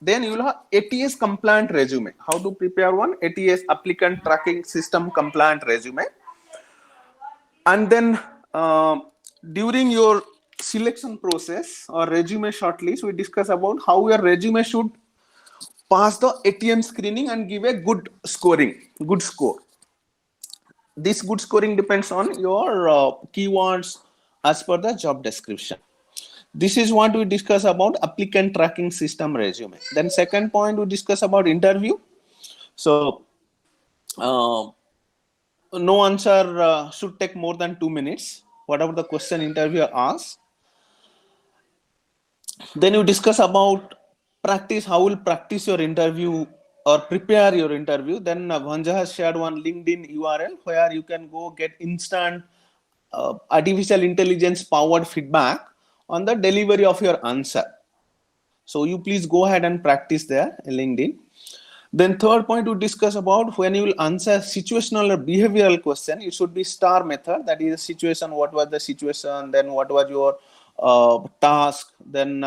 Then you will have ATS compliant resume. How to prepare one ATS applicant tracking system compliant resume. And then during your selection process or resume shortlist, we discuss about how your resume should pass the ATM screening and give a good score. This good scoring depends on your keywords as per the job description. This is what we discuss about applicant tracking system resume. Then second point we discuss about interview. So no answer should take more than 2 minutes, whatever the question interviewer asks. Then you discuss about practice, how will practice your interview or prepare your interview. Then Bhanja has shared one LinkedIn URL where you can go get instant artificial intelligence powered feedback on the delivery of your answer. So you please go ahead and practice there in LinkedIn. Then third point to discuss about when you will answer situational or behavioral question, it should be STAR method. That is a situation, what was the situation, then what was your task, then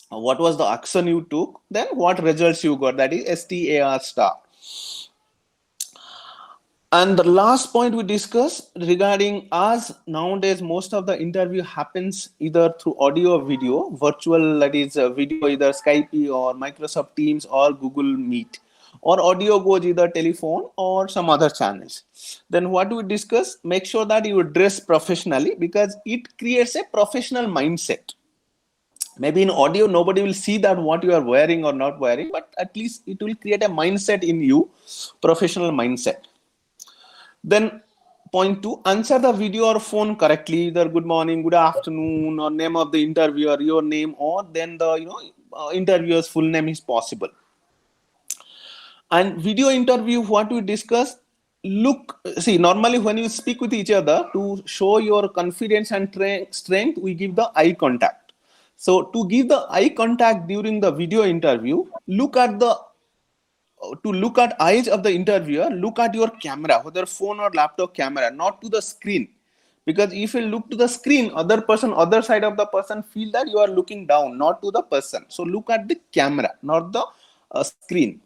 what was the action you took, then what results you got, that is STAR star. And the last point we discuss regarding as nowadays most of the interview happens either through audio or video, virtual, that is video either Skype or Microsoft Teams or Google Meet, or audio goes either telephone or some other channels. Then what we discuss, make sure that you dress professionally because it creates a professional mindset. Maybe in audio nobody will see that what you are wearing or not wearing, but at least it will create a mindset in you, professional mindset. Then point 2, answer the video or phone correctly, either good morning, good afternoon, or name of the interviewer, your name, or then the interviewer's full name is possible. And video interview, what we discuss, normally when you speak with each other, to show your confidence and strength, we give the eye contact. So to give the eye contact during the video interview, look at eyes of the interviewer, look at your camera, whether phone or laptop camera, not to the screen. Because if you look to the screen, other side of the person feel that you are looking down, not to the person. So look at the camera, not the screen.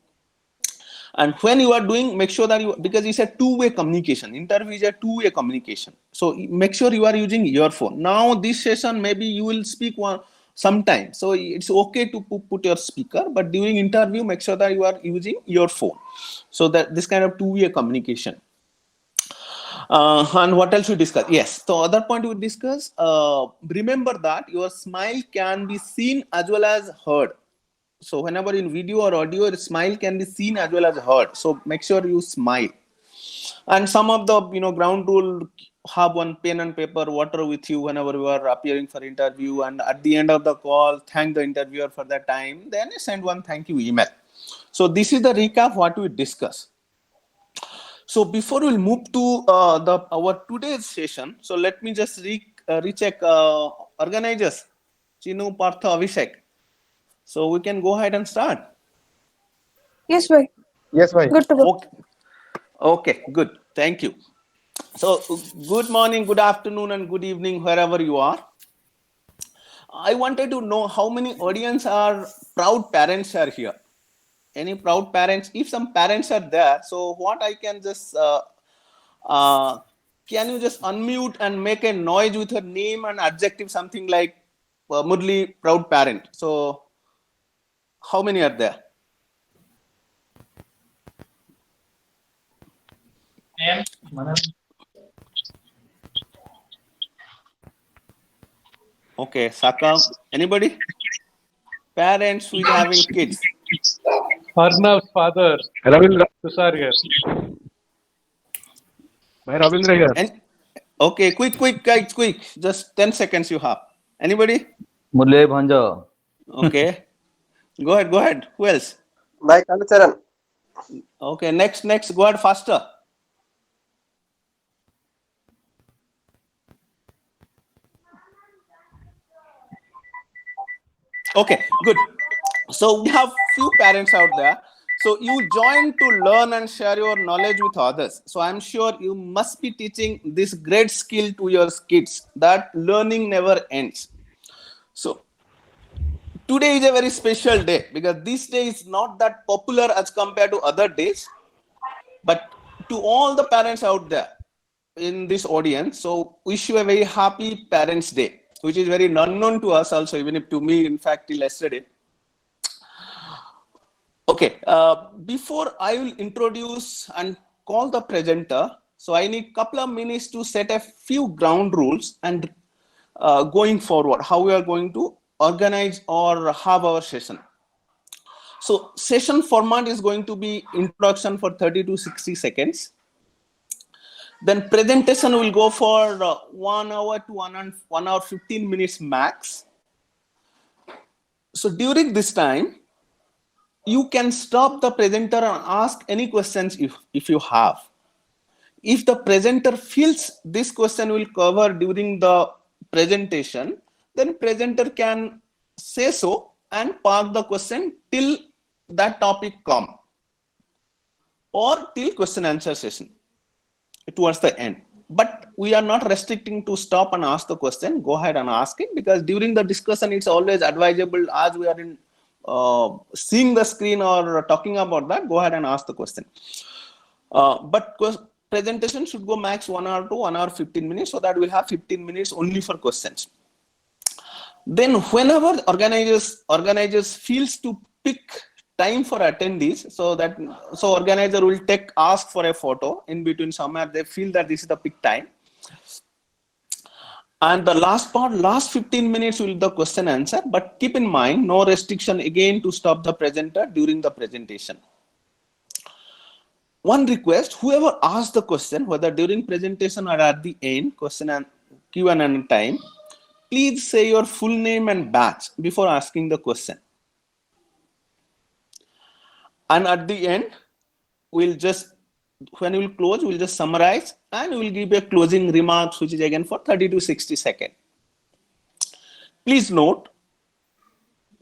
And when you are doing, make sure that because it's a two-way communication. Interview is a two-way communication. So make sure you are using your phone. Now this session, maybe you will speak sometime. So it's okay to put your speaker, but during interview, make sure that you are using your phone. So that this kind of two-way communication. And what else we discuss? Yes. So other point we discuss, remember that your smile can be seen as well as heard. So whenever in video or audio, a smile can be seen as well as heard. So make sure you smile. And some of the ground rule, have one pen and paper, water with you whenever you are appearing for interview. And at the end of the call, thank the interviewer for the time. Then send one thank you email. So this is the recap what we discuss. So before we move to our today's session, so let me just recheck organizers, Chinu, Partha, Abhishek. So we can go ahead and start. Yes, bhai. Yes, bhai. Good to go. Okay, good. Thank you. So good morning, good afternoon, and good evening, wherever you are. I wanted to know how many audience are proud parents are here. Any proud parents? If some parents are there, so what I can just can you just unmute and make a noise with your name and adjective, something like Murli, proud parent. So how many are there? Okay, Saka, anybody? Parents who is having kids. Arnav's father, Ravindra. Tushar here. Bhai Ravindra here. Okay, quick, guys, quick. Just 10 seconds you have. Anybody? Murli Bhanja. Okay. Go ahead. Who else? Bhai Kalucharan. Okay, next. Go ahead faster. Okay, good. So we have few parents out there. So you join to learn and share your knowledge with others. So I'm sure you must be teaching this great skill to your kids that learning never ends. So today is a very special day because this day is not that popular as compared to other days. But to all the parents out there in this audience, so wish you a very happy Parents' Day, which is very unknown to us also, even if to me, in fact, till yesterday. Okay, before I will introduce and call the presenter, so I need a couple of minutes to set a few ground rules and going forward, how we are going to organize or have our session. So session format is going to be introduction for 30 to 60 seconds. Then presentation will go for 1 hour to 1 hour 15 minutes max. So during this time, you can stop the presenter and ask any questions if you have. If the presenter feels this question will cover during the presentation, then presenter can say so and park the question till that topic come or till question answer session towards the end. But we are not restricting to stop and ask the question. Go ahead and ask it, because during the discussion it's always advisable, as we are in seeing the screen or talking about that, go ahead and ask the question. But presentation should go max 1 hour to 1 hour 15 minutes, so that we'll have 15 minutes only for questions. Then whenever organizers feels to pick time for attendees, so organizer will ask for a photo in between somewhere they feel that this is the peak time. And the last part, last 15 minutes will be the question answer, but keep in mind, no restriction again to stop the presenter during the presentation. One request, whoever asks the question, whether during presentation or at the end, question and Q&A time, please say your full name and batch before asking the question. And at the end, when we'll close, we'll just summarize and we'll give a closing remarks, which is again for 30 to 60 seconds. Please note,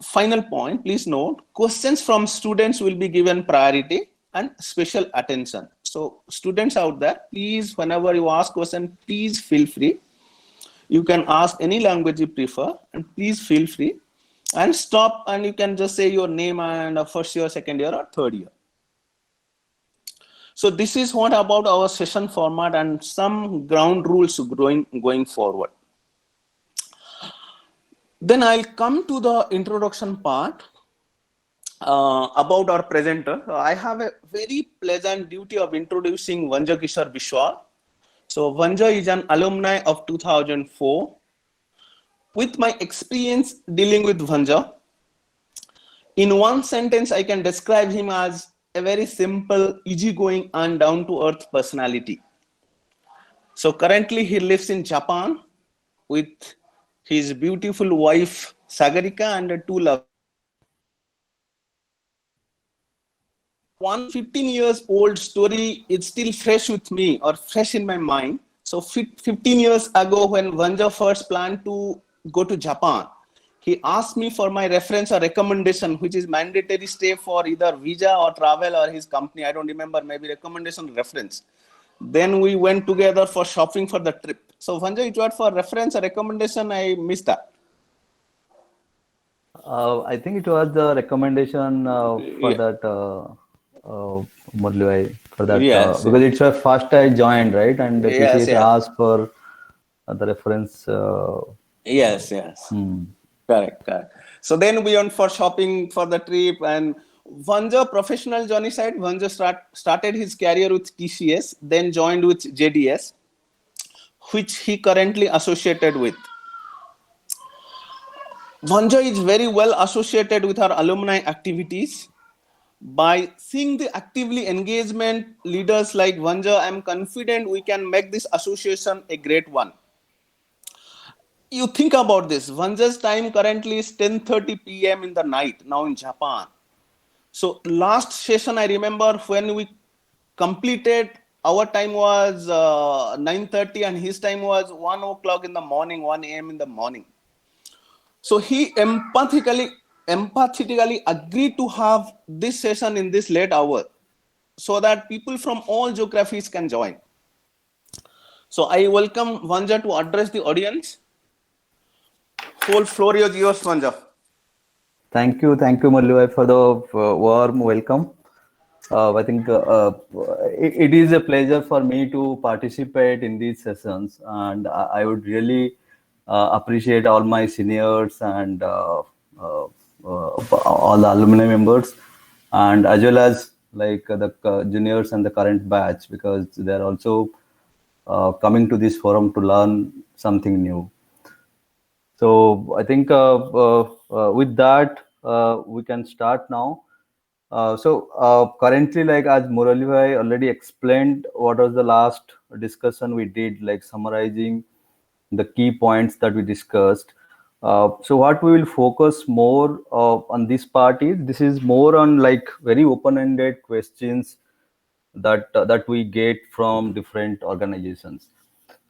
final point, please note, questions from students will be given priority and special attention. So students out there, please, whenever you ask question, please feel free. You can ask any language you prefer, and please feel free. And stop, and you can just say your name and first year, second year, or third year. So this is what about our session format and some ground rules going forward. Then I'll come to the introduction part about our presenter. I have a very pleasant duty of introducing Vanja Kishore Biswal. So Vanja is an alumni of 2004. With my experience dealing with Vanja, in one sentence, I can describe him as a very simple, easygoing, and down-to-earth personality. So currently, he lives in Japan with his beautiful wife, Sagarika, and 2 lovers. One 15 years old story is still fresh with me, or fresh in my mind. So 15 years ago, when Vanja first planned to go to Japan, he asked me for my reference or recommendation, which is mandatory stay for either visa or travel or his company. I don't remember, maybe recommendation reference. Then we went together for shopping for the trip. So Vanja, it was for reference or recommendation, I missed that. I think it was the recommendation for that Murli, for that Yes. because it's a first I joined, right? And the Yes, PCS asked for the reference. Yes. Correct. So then we went for shopping for the trip, and Vanja professional journey side, Vanja started his career with TCS, then joined with JDS, which he currently associated with. Vanja is very well associated with our alumni activities. By seeing the actively engagement leaders like Vanja, I'm confident we can make this association a great one. You think about this, Vanja's time currently is 10:30 p.m. in the night now in Japan. So last session, I remember when we completed, our time was 9:30 and his time was 1 o'clock in the morning, 1 a.m. in the morning. So he empathetically agreed to have this session in this late hour so that people from all geographies can join. So I welcome Vanja to address the audience. Whole floor is yours, Vanja. Thank you, Mallu, for the warm welcome. I think it is a pleasure for me to participate in these sessions, and I would really appreciate all my seniors and all the alumni members, and as well as like the juniors and the current batch, because they are also coming to this forum to learn something new. So I think with that, we can start now. Currently, like as Murali bhai already explained, what was the last discussion we did, like summarizing the key points that we discussed. So what we will focus more on this part is, this is more on like very open-ended questions that we get from different organizations.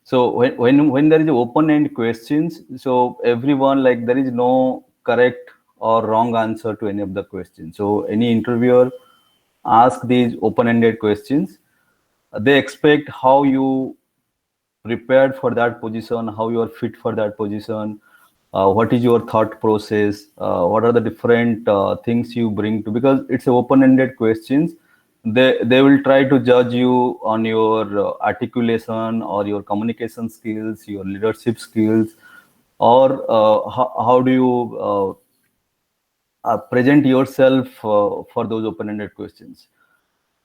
So when there is open-end questions, so everyone, like there is no correct or wrong answer to any of the questions. So any interviewer ask these open-ended questions, they expect how you prepared for that position, how you are fit for that position, what is your thought process, what are the different things you bring to, because it's open-ended questions. They will try to judge you on your articulation or your communication skills, your leadership skills, or how do you present yourself for those open-ended questions.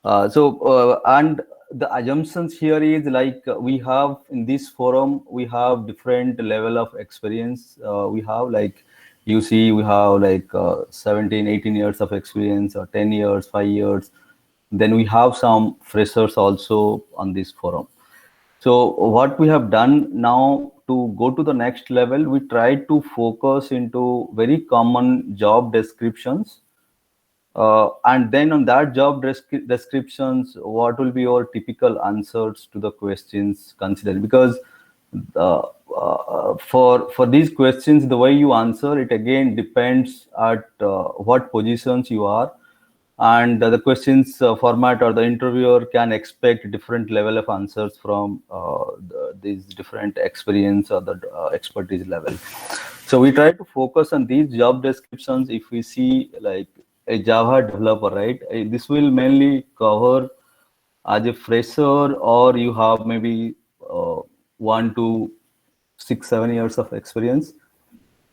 And the assumptions here is like we have in this forum, we have different level of experience. We have like, you see, we have like 17, 18 years of experience, or 10 years, 5 years. Then we have some freshers also on this forum. So what we have done now to go to the next level, we try to focus into very common job descriptions. And then on that job descriptions, what will be your typical answers to the questions considered? Because for these questions, the way you answer it again depends at what positions you are, and the questions format, or the interviewer can expect different level of answers from these different experience or the expertise level. So we try to focus on these job descriptions. If we see like a Java developer, right? This will mainly cover as a fresher, or you have maybe 1 to 6, 7 years of experience.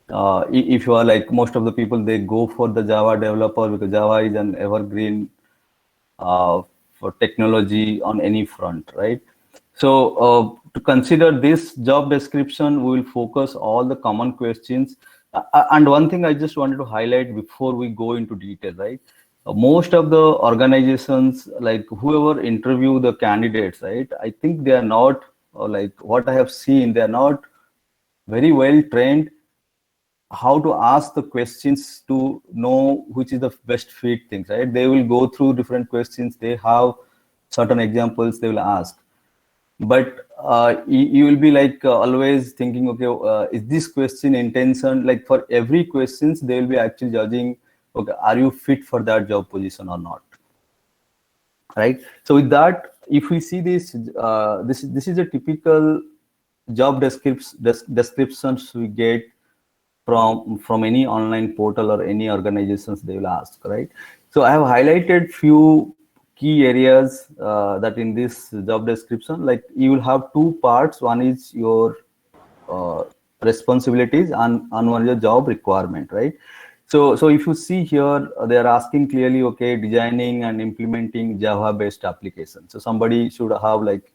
If you are like most of the people, they go for the Java developer because Java is an evergreen for technology on any front, right? So to consider this job description, we will focus all the common questions. And one thing I just wanted to highlight before we go into detail, right? Most of the organizations, like whoever interview the candidates, right? I think they are not, like what I have seen, they are not very well trained how to ask the questions to know which is the best fit things, right? They will go through different questions. They have certain examples they will ask, but you will be like always thinking, okay, is this question intention? Like for every questions, they will be actually judging, okay, are you fit for that job position or not, right? So with that, if we see this, this is a typical job descriptions we get from any online portal or any organizations they will ask, right? So I have highlighted few key areas that in this job description, like you will have two parts. One is your responsibilities, and one is your job requirement, right? So if you see here, they are asking clearly, okay, designing and implementing Java based applications. So somebody should have like,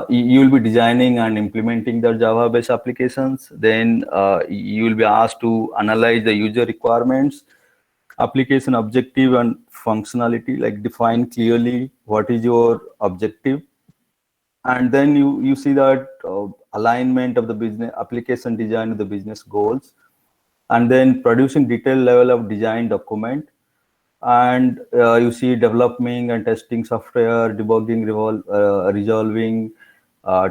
you will be designing and implementing the Java based applications. Then you will be asked to analyze the user requirements, application objective and functionality, like define clearly what is your objective. And then you see that alignment of the business application design with the business goals, and then producing detailed level of design document. And you see developing and testing software, debugging, resolving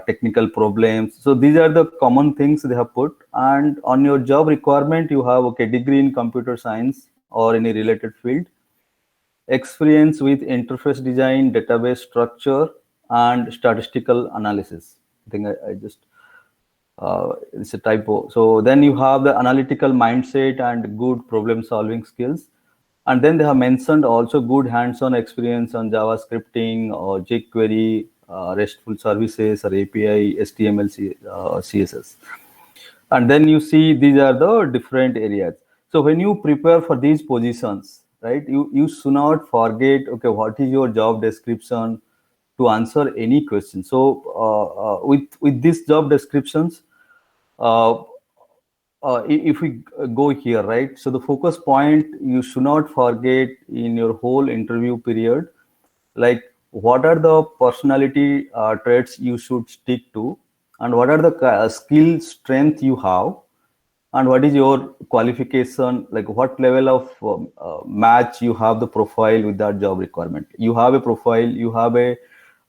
technical problems. So these are the common things they have put. And on your job requirement, you have, okay, degree in computer science or any related field, experience with interface design, database structure, and statistical analysis. I think I just It's a typo. So then you have the analytical mindset and good problem solving skills. And then they have mentioned also good hands-on experience on Java scripting or jQuery, RESTful services or API, HTML, CSS. And then you see these are the different areas. So when you prepare for these positions, right, you should not forget, okay, what is your job description to answer any question. So with these job descriptions, if we go here, right, so the focus point you should not forget in your whole interview period, like what are the personality traits you should stick to, and what are the skill strength you have, and what is your qualification, like what level of match you have the profile with that job requirement. You have a profile, you have a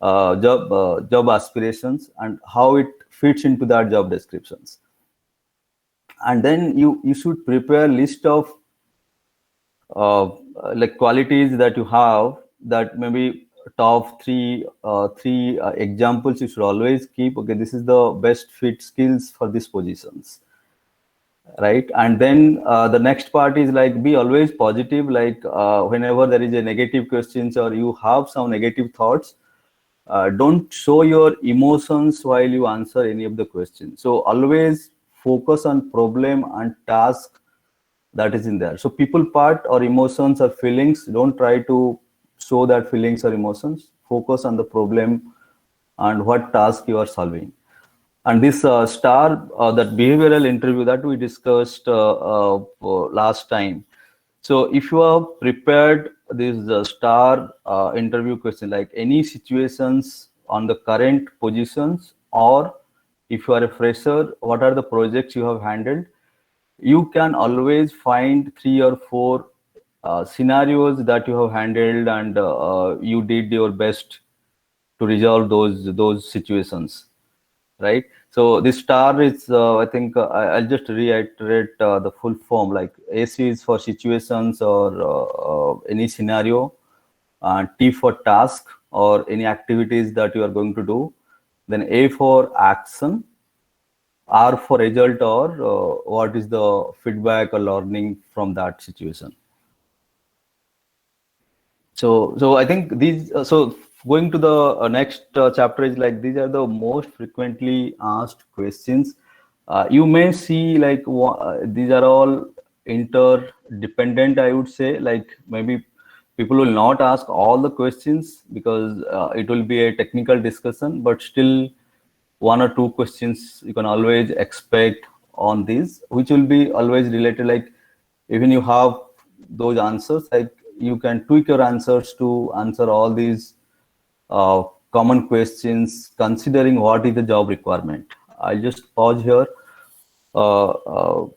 job aspirations, and how it fits into that job descriptions. And then you should prepare a list of like qualities that you have, that maybe top three examples you should always keep. Okay, this is the best fit skills for these positions, right? And then the next part is like be always positive, like whenever there is a negative questions or you have some negative thoughts, don't show your emotions while you answer any of the questions. So always focus on problem and task that is in there. So people part or emotions or feelings, don't try to show that feelings or emotions. Focus on the problem and what task you are solving. And this STAR, that behavioral interview that we discussed last time. So if you are prepared this STAR interview question, like any situations on the current positions, or if you are a fresher, what are the projects you have handled, you can always find 3 or 4 scenarios that you have handled, and you did your best to resolve those situations, right? So this STAR is, I think I'll just reiterate the full form. Like AC is for situations or any scenario, T for task or any activities that you are going to do, then A for action, R for result, or what is the feedback or learning from that situation. So I think these, so going to the next chapter is like, these are the most frequently asked questions. You may see like these are all interdependent, I would say. Like maybe people will not ask all the questions because it will be a technical discussion, but still 1 or 2 questions you can always expect on these, which will be always related. Like even you have those answers, like you can tweak your answers to answer all these common questions, considering what is the job requirement. I'll just pause here. So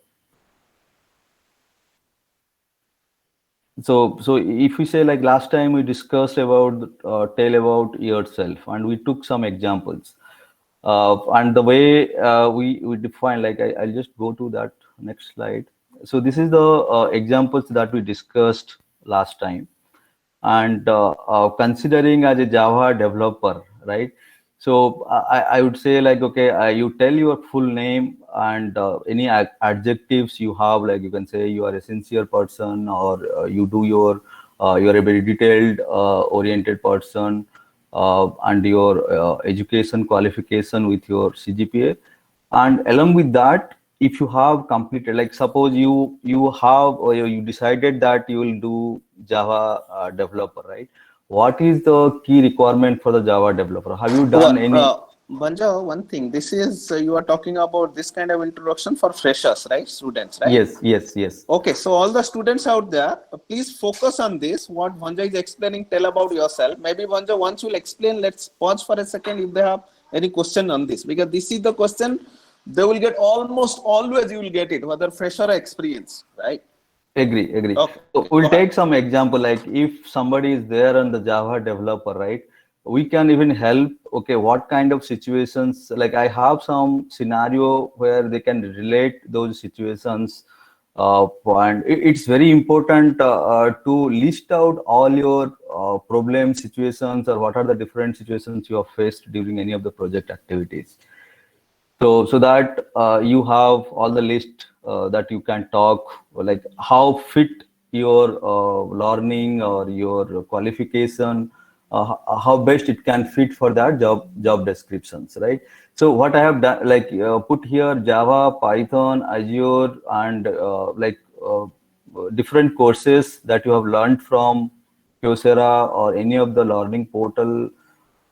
if we say, like last time we discussed about tell about yourself, and we took some examples, and the way we define, like I'll just go to that next slide. So this is the examples that we discussed last time, and considering as a Java developer, right? So I would say, like, okay, you tell your full name and any adjectives you have, like you can say you are a sincere person, or you do you're a very detailed oriented person, and your education qualification with your CGPA. And along with that, if you have completed, like suppose you have, or you decided that you will do Java developer, right? What is the key requirement for the Java developer? Have you done any? Banja, one thing, this is you are talking about this kind of introduction for freshers, right? Students, right? Yes. Okay, so all the students out there, please focus on this. What Banja is explaining, tell about yourself. Maybe Banja, once you'll explain, let's pause for a second if they have any question on this, because this is the question they will get almost always. You will get it, whether fresher or experience, right? Agree. Okay. So we'll take some example, like if somebody is there on the Java developer, right? We can even help, okay, what kind of situations, like I have some scenario where they can relate those situations, and it's very important to list out all your problem situations, or what are the different situations you have faced during any of the project activities. So that you have all the list that you can talk, like how fit your learning or your qualification, how best it can fit for that job descriptions, right? So what I have done, like put here Java, Python, Azure, and different courses that you have learned from Coursera or any of the learning portal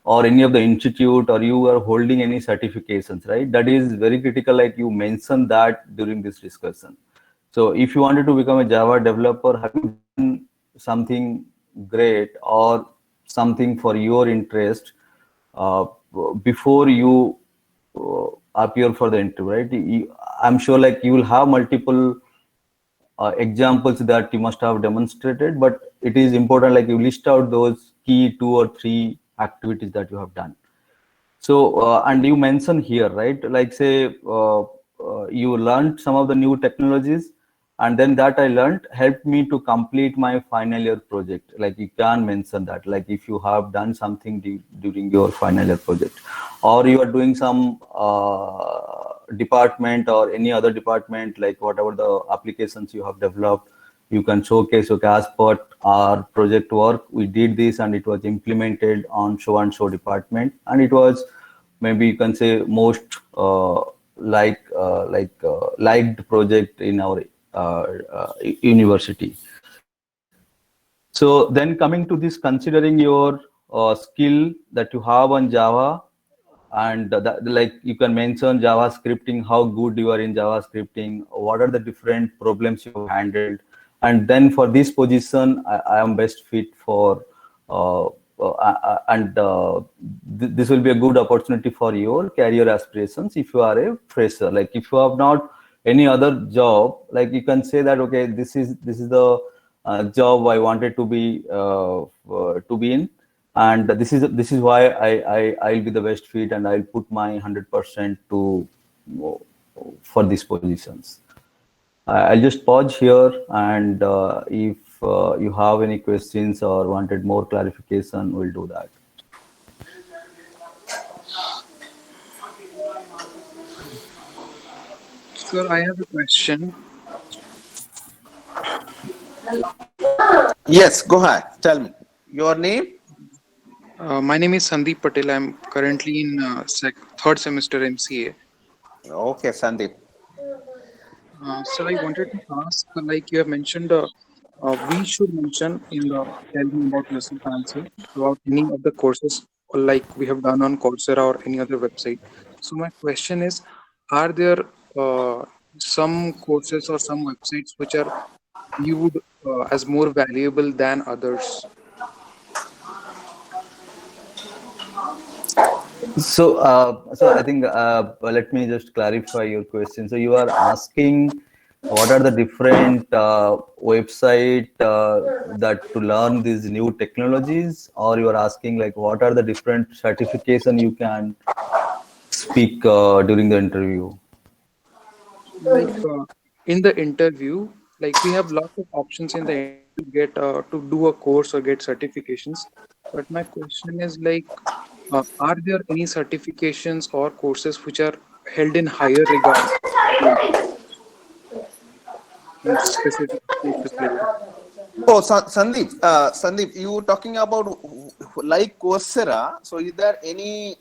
or any of the institute, or you are holding any certifications, right? That is very critical, like you mentioned that during this discussion. So if you wanted to become a Java developer, have you done something great or something for your interest uh, before you appear for the interview, right? I'm sure like you will have multiple examples that you must have demonstrated, but it is important like you list out those key 2 or 3 activities that you have done. So and you mentioned here, right, like say you learned some of the new technologies, and then that I learned helped me to complete my final year project. Like you can mention that, like if you have done something during your final year project, or you are doing some department or any other department, like whatever the applications you have developed, you can showcase, okay, as per our project work, we did this and it was implemented on so and so department, and it was, maybe you can say, most liked project in our university. So then coming to this, considering your skill that you have on Java, and like you can mention Java scripting, how good you are in Java scripting, what are the different problems you have handled, and then for this position I am best fit for this will be a good opportunity for your career aspirations if you are a fresher. Like if you have not any other job, like you can say that, okay, this is the job I wanted to be in, and this is why I'll be the best fit, and I'll put my 100% to for these positions. I'll just pause here, and if you have any questions or wanted more clarification, we'll do that. Sir, I have a question. Yes, go ahead. Tell me your name. My name is Sandeep Patel. I'm currently in third semester MCA. Okay, Sandeep. Sir, I wanted to ask, like you have mentioned, we should mention in the tell me about yourself answer about any of the courses like we have done on Coursera or any other website. So my question is, are there some courses or some websites which are viewed as more valuable than others? So I think let me just clarify your question. So you are asking what are the different website that to learn these new technologies, or you are asking like what are the different certification you can speak during the interview? Like in the interview, like we have lots of options in the to get to do a course or get certifications. But my question is like, are there any certifications or courses which are held in higher regard in specific courses like that? Oh, Sandeep, you were talking about like Coursera. So, is there any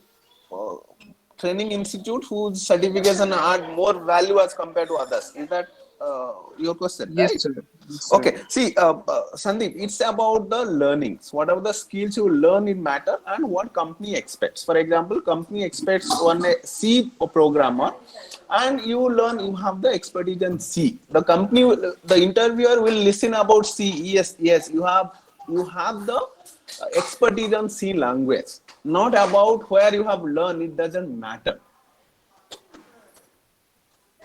training institute whose certification add more value as compared to others? Is that your question, Yes, right? sir. Yes, sir. Okay. See, Sandeep, it's about the learnings. Whatever the skills you learn in matter, and what company expects. For example, company expects one C programmer, and you learn, you have the expertise in C. The company, the interviewer will listen about C. Yes, you have the expertise on C language. Not about where you have learned. It doesn't matter.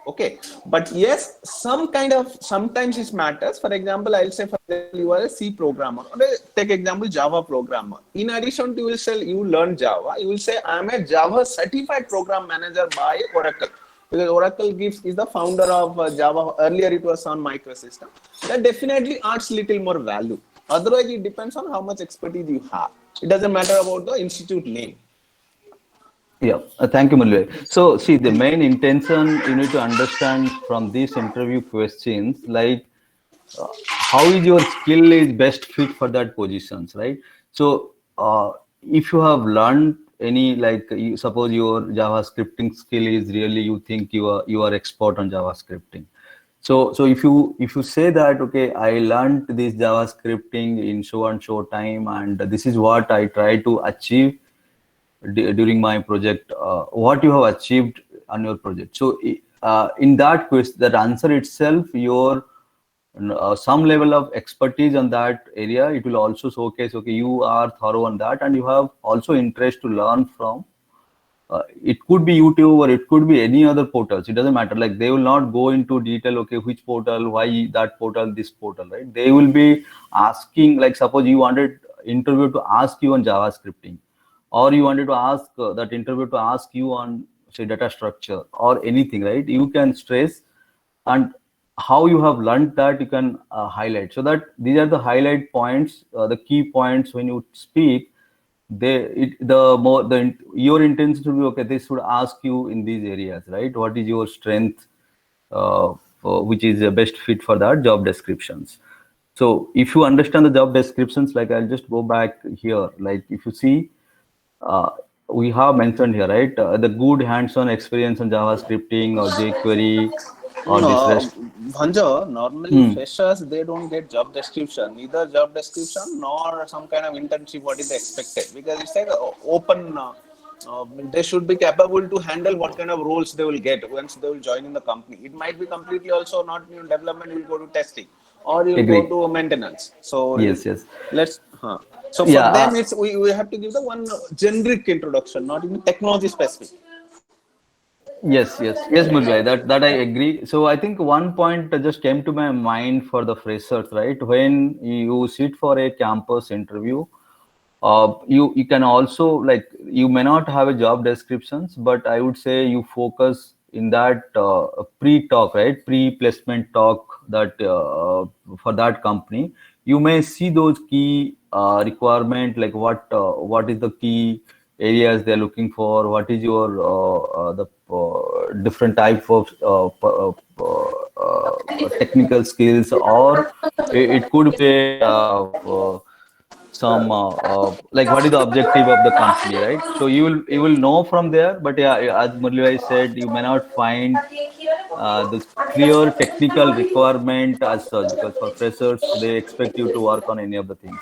Okay, but yes, sometimes it matters. For example, I'll say, for example, you are a C programmer, or take example Java programmer. In addition to you learn Java, you will say I'm a Java certified program manager by Oracle, because Oracle is the founder of Java. Earlier it was on Microsystem. That definitely adds little more value. Otherwise, it depends on how much expertise you have. It doesn't matter about the institute name. Yeah, thank you, Mulli. So, see, the main intention you need to understand from these interview questions, like how is your skill is best fit for that positions, right? So, if you have learned any, like, you, suppose your JavaScripting skill is really, you think you are expert on JavaScripting. So if you say that, okay, I learned this JavaScripting in so and so time, and this is what I try to achieve during my project, what you have achieved on your project. So in that question, that answer itself, your some level of expertise on that area, it will also showcase, okay, you are thorough on that, and you have also interest to learn from. It could be YouTube or it could be any other portals. It doesn't matter. Like, they will not go into detail, okay, which portal, why that portal, this portal, right? They will be asking, like, suppose you wanted interview to ask you on JavaScripting, or you wanted to ask that interview to ask you on, say, data structure or anything, right? You can stress, and how you have learned that you can highlight, so that these are the highlight points, the key points when you speak. Your intention should be, okay, they should ask you in these areas, right? What is your strength, which is the best fit for that job descriptions. So if you understand the job descriptions, like, I'll just go back here, like, if you see, we have mentioned here, right, the good hands-on experience on JavaScripting or jQuery or this REST. Bhanja, normally freshers, they don't get job description, neither job description nor some kind of internship, what is expected, because it's like open, they should be capable to handle what kind of roles they will get once they will join in the company. It might be completely also not in development, you will go to testing, or you will Agree. go to maintenance. So Yes. let's, so for Yeah, them, it's we have to give the one generic introduction, not even technology specific. Yes, Murli, that I agree. So I think one point that just came to my mind for the freshers, right? When you sit for a campus interview, you can also, like, you may not have a job descriptions, but I would say you focus in that pre-talk, right? Pre-placement talk, that for that company, you may see those key requirement, like what is the key areas they're looking for, what is your the different type of technical skills, or it could be some like, what is the objective of the company, right? So you will know from there. But yeah, as Murli said, you may not find this clear technical requirement as such, because for freshers, they expect you to work on any of the things.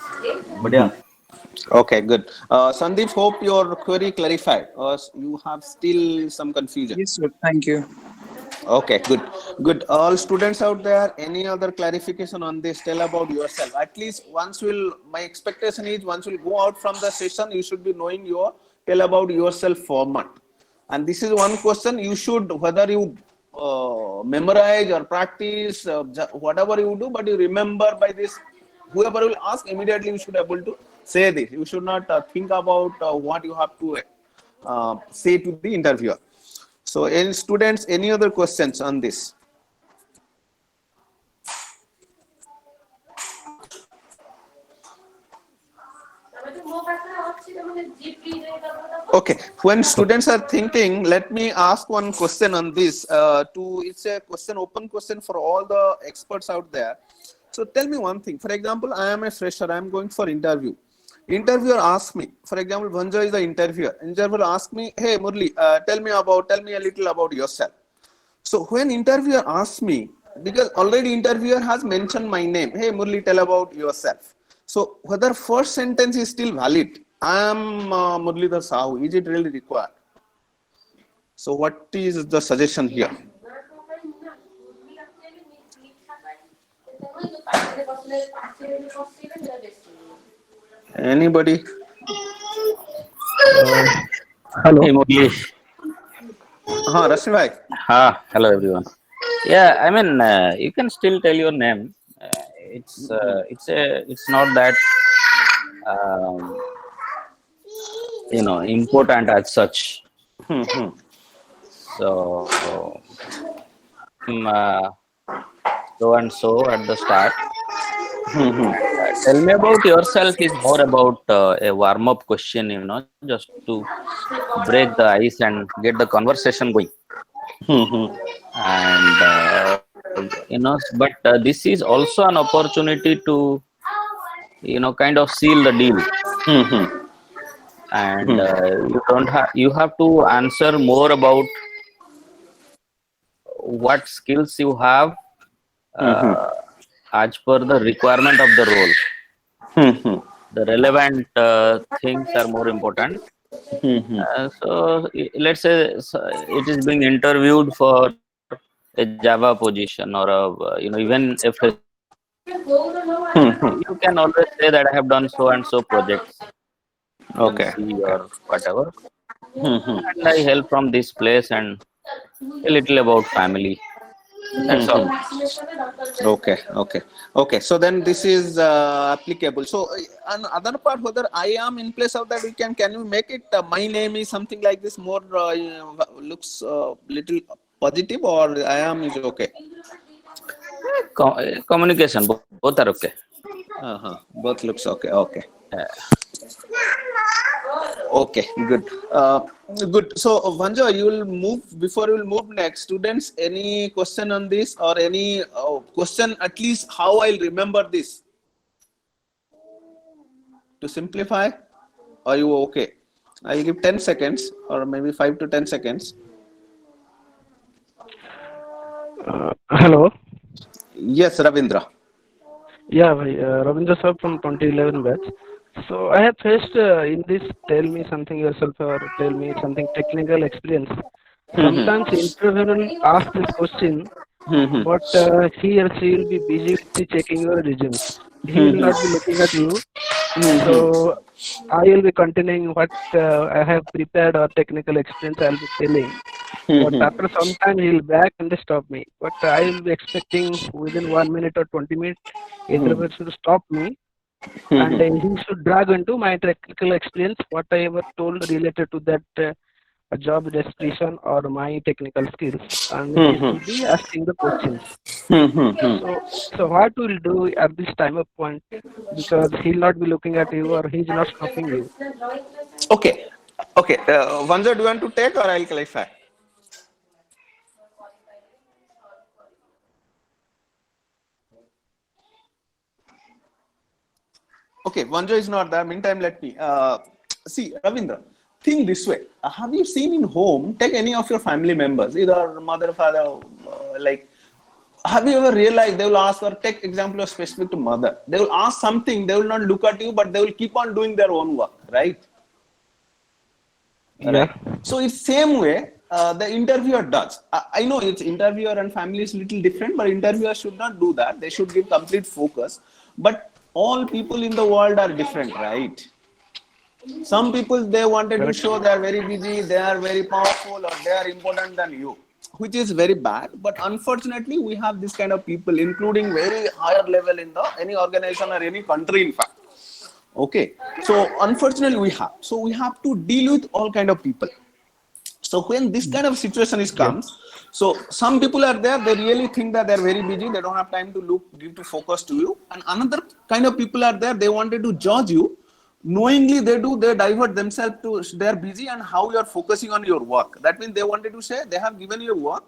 But yeah. Okay, good. Sandeep, hope your query clarified, or you have still some confusion. Yes, sir. Thank you. Okay, good. All students out there, any other clarification on this? Tell about yourself. At least my expectation is once we'll go out from the session, you should be knowing your tell about yourself format. And this is one question you should, whether you memorize or practice, whatever you do, but you remember by this, whoever will ask, immediately you should be able to say this. You should not think about what you have to say to the interviewer. So, any students, any other questions on this? Okay, when students are thinking, let me ask one question on this. It's a question, open question for all the experts out there. So tell me one thing. For example, I am a fresher. I am going for interview. Interviewer asks me. For example, Bhanja is the interviewer. Interviewer asks me, "Hey Murli, tell me a little about yourself." So when interviewer asks me, because already interviewer has mentioned my name, "Hey Murli, tell about yourself." So whether first sentence is still valid, I am Murlidhar Sahu, is it really required? So what is the suggestion here? Anybody? Hello. Hey Murli. Rashmi bhai. Hello everyone. Yeah, I mean, you can still tell your name. It's not that important as such. So so and so at the start. Tell me about yourself is more about a warm-up question, just to break the ice and get the conversation going. And but this is also an opportunity to kind of seal the deal. And you have to answer more about what skills you have as per the requirement of the role. The relevant things are more important. So let's say it is being interviewed for a Java position, or even if you can always say that I have done so and so projects. Okay. Or whatever. And I help from this place and a little about family. That's all. Okay. So then this is applicable. So another part, whether I am in place of that, can you make it my name is something like this, more looks little positive, or I am is okay? Communication, both are okay. Both looks okay. Okay, good. Good. So, Vanja, you will move, before you will move next, students, any question on this, or any question, at least how I'll remember this? To simplify, are you okay? I'll give 10 seconds, or maybe 5 to 10 seconds. Hello. Yes, Ravindra. Yeah, Ravindra sir from 2011 batch. So I have faced in this tell me something yourself or tell me something technical experience. Sometimes interviewer will ask this question, but he or she will be busy with checking your resume. He will not be looking at you. So I will be continuing what I have prepared or technical experience I will be telling. But after some time he will back and stop me. But I will be expecting within 1 minute or 20 minutes, interviewer should stop me. And he should drag into my technical experience, what I ever told related to that job description or my technical skills, and he should be asking the questions. So what we'll do at this time of point, because he'll not be looking at you or he's not stopping you. Okay. Vanja, do you want to take, or I'll clarify? Okay, Vanja is not there. Meantime, let me see, Ravindra. Think this way. Have you seen in home? Take any of your family members, either mother, father, like. Have you ever realized they will ask, or take example of specific to mother? They will ask something. They will not look at you, but they will keep on doing their own work, right? Yeah. Right. So it's same way the interviewer does. I know it's interviewer and family is little different, but interviewer should not do that. They should give complete focus. But all people in the world are different, right? Some people, they wanted to show they are very busy, they are very powerful, or they are important than you, which is very bad. But unfortunately, we have this kind of people, including very higher level in any organization or any country, in fact. Okay. So unfortunately, we have to deal with all kind of people. So when this kind of situation comes, so some people are there, they really think that they're very busy, they don't have time to give to focus to you. And another kind of people are there, they wanted to judge you. Knowingly they divert themselves to, they're busy and how you're focusing on your work. That means they wanted to say, they have given you work,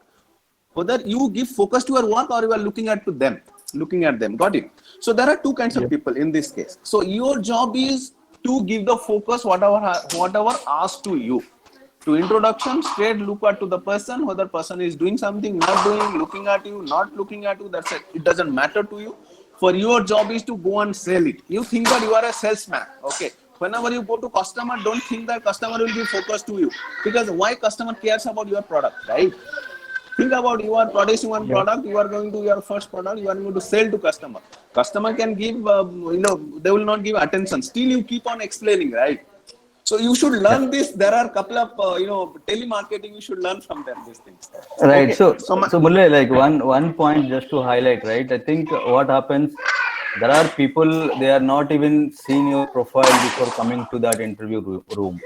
whether you give focus to your work or you are looking at them. Got it? So there are two kinds of people in this case. So your job is to give the focus, whatever asked to you. To introduction, straight look at to the person, whether person is doing something, not doing, looking at you, not looking at you, that's it. It doesn't matter to you. For your job is to go and sell it. You think that you are a salesman, okay? Whenever you go to customer, don't think that customer will be focused to you. Because why customer cares about your product, right? Think about you are producing one product, you are going to your first product, you are going to sell to customer. Customer can give, they will not give attention. Still you keep on explaining, right? So you should learn this. There are a couple of, telemarketing, you should learn from them, these things. Right. Okay. So Mulle, like one point just to highlight, right? I think what happens, there are people, they are not even seeing your profile before coming to that interview room.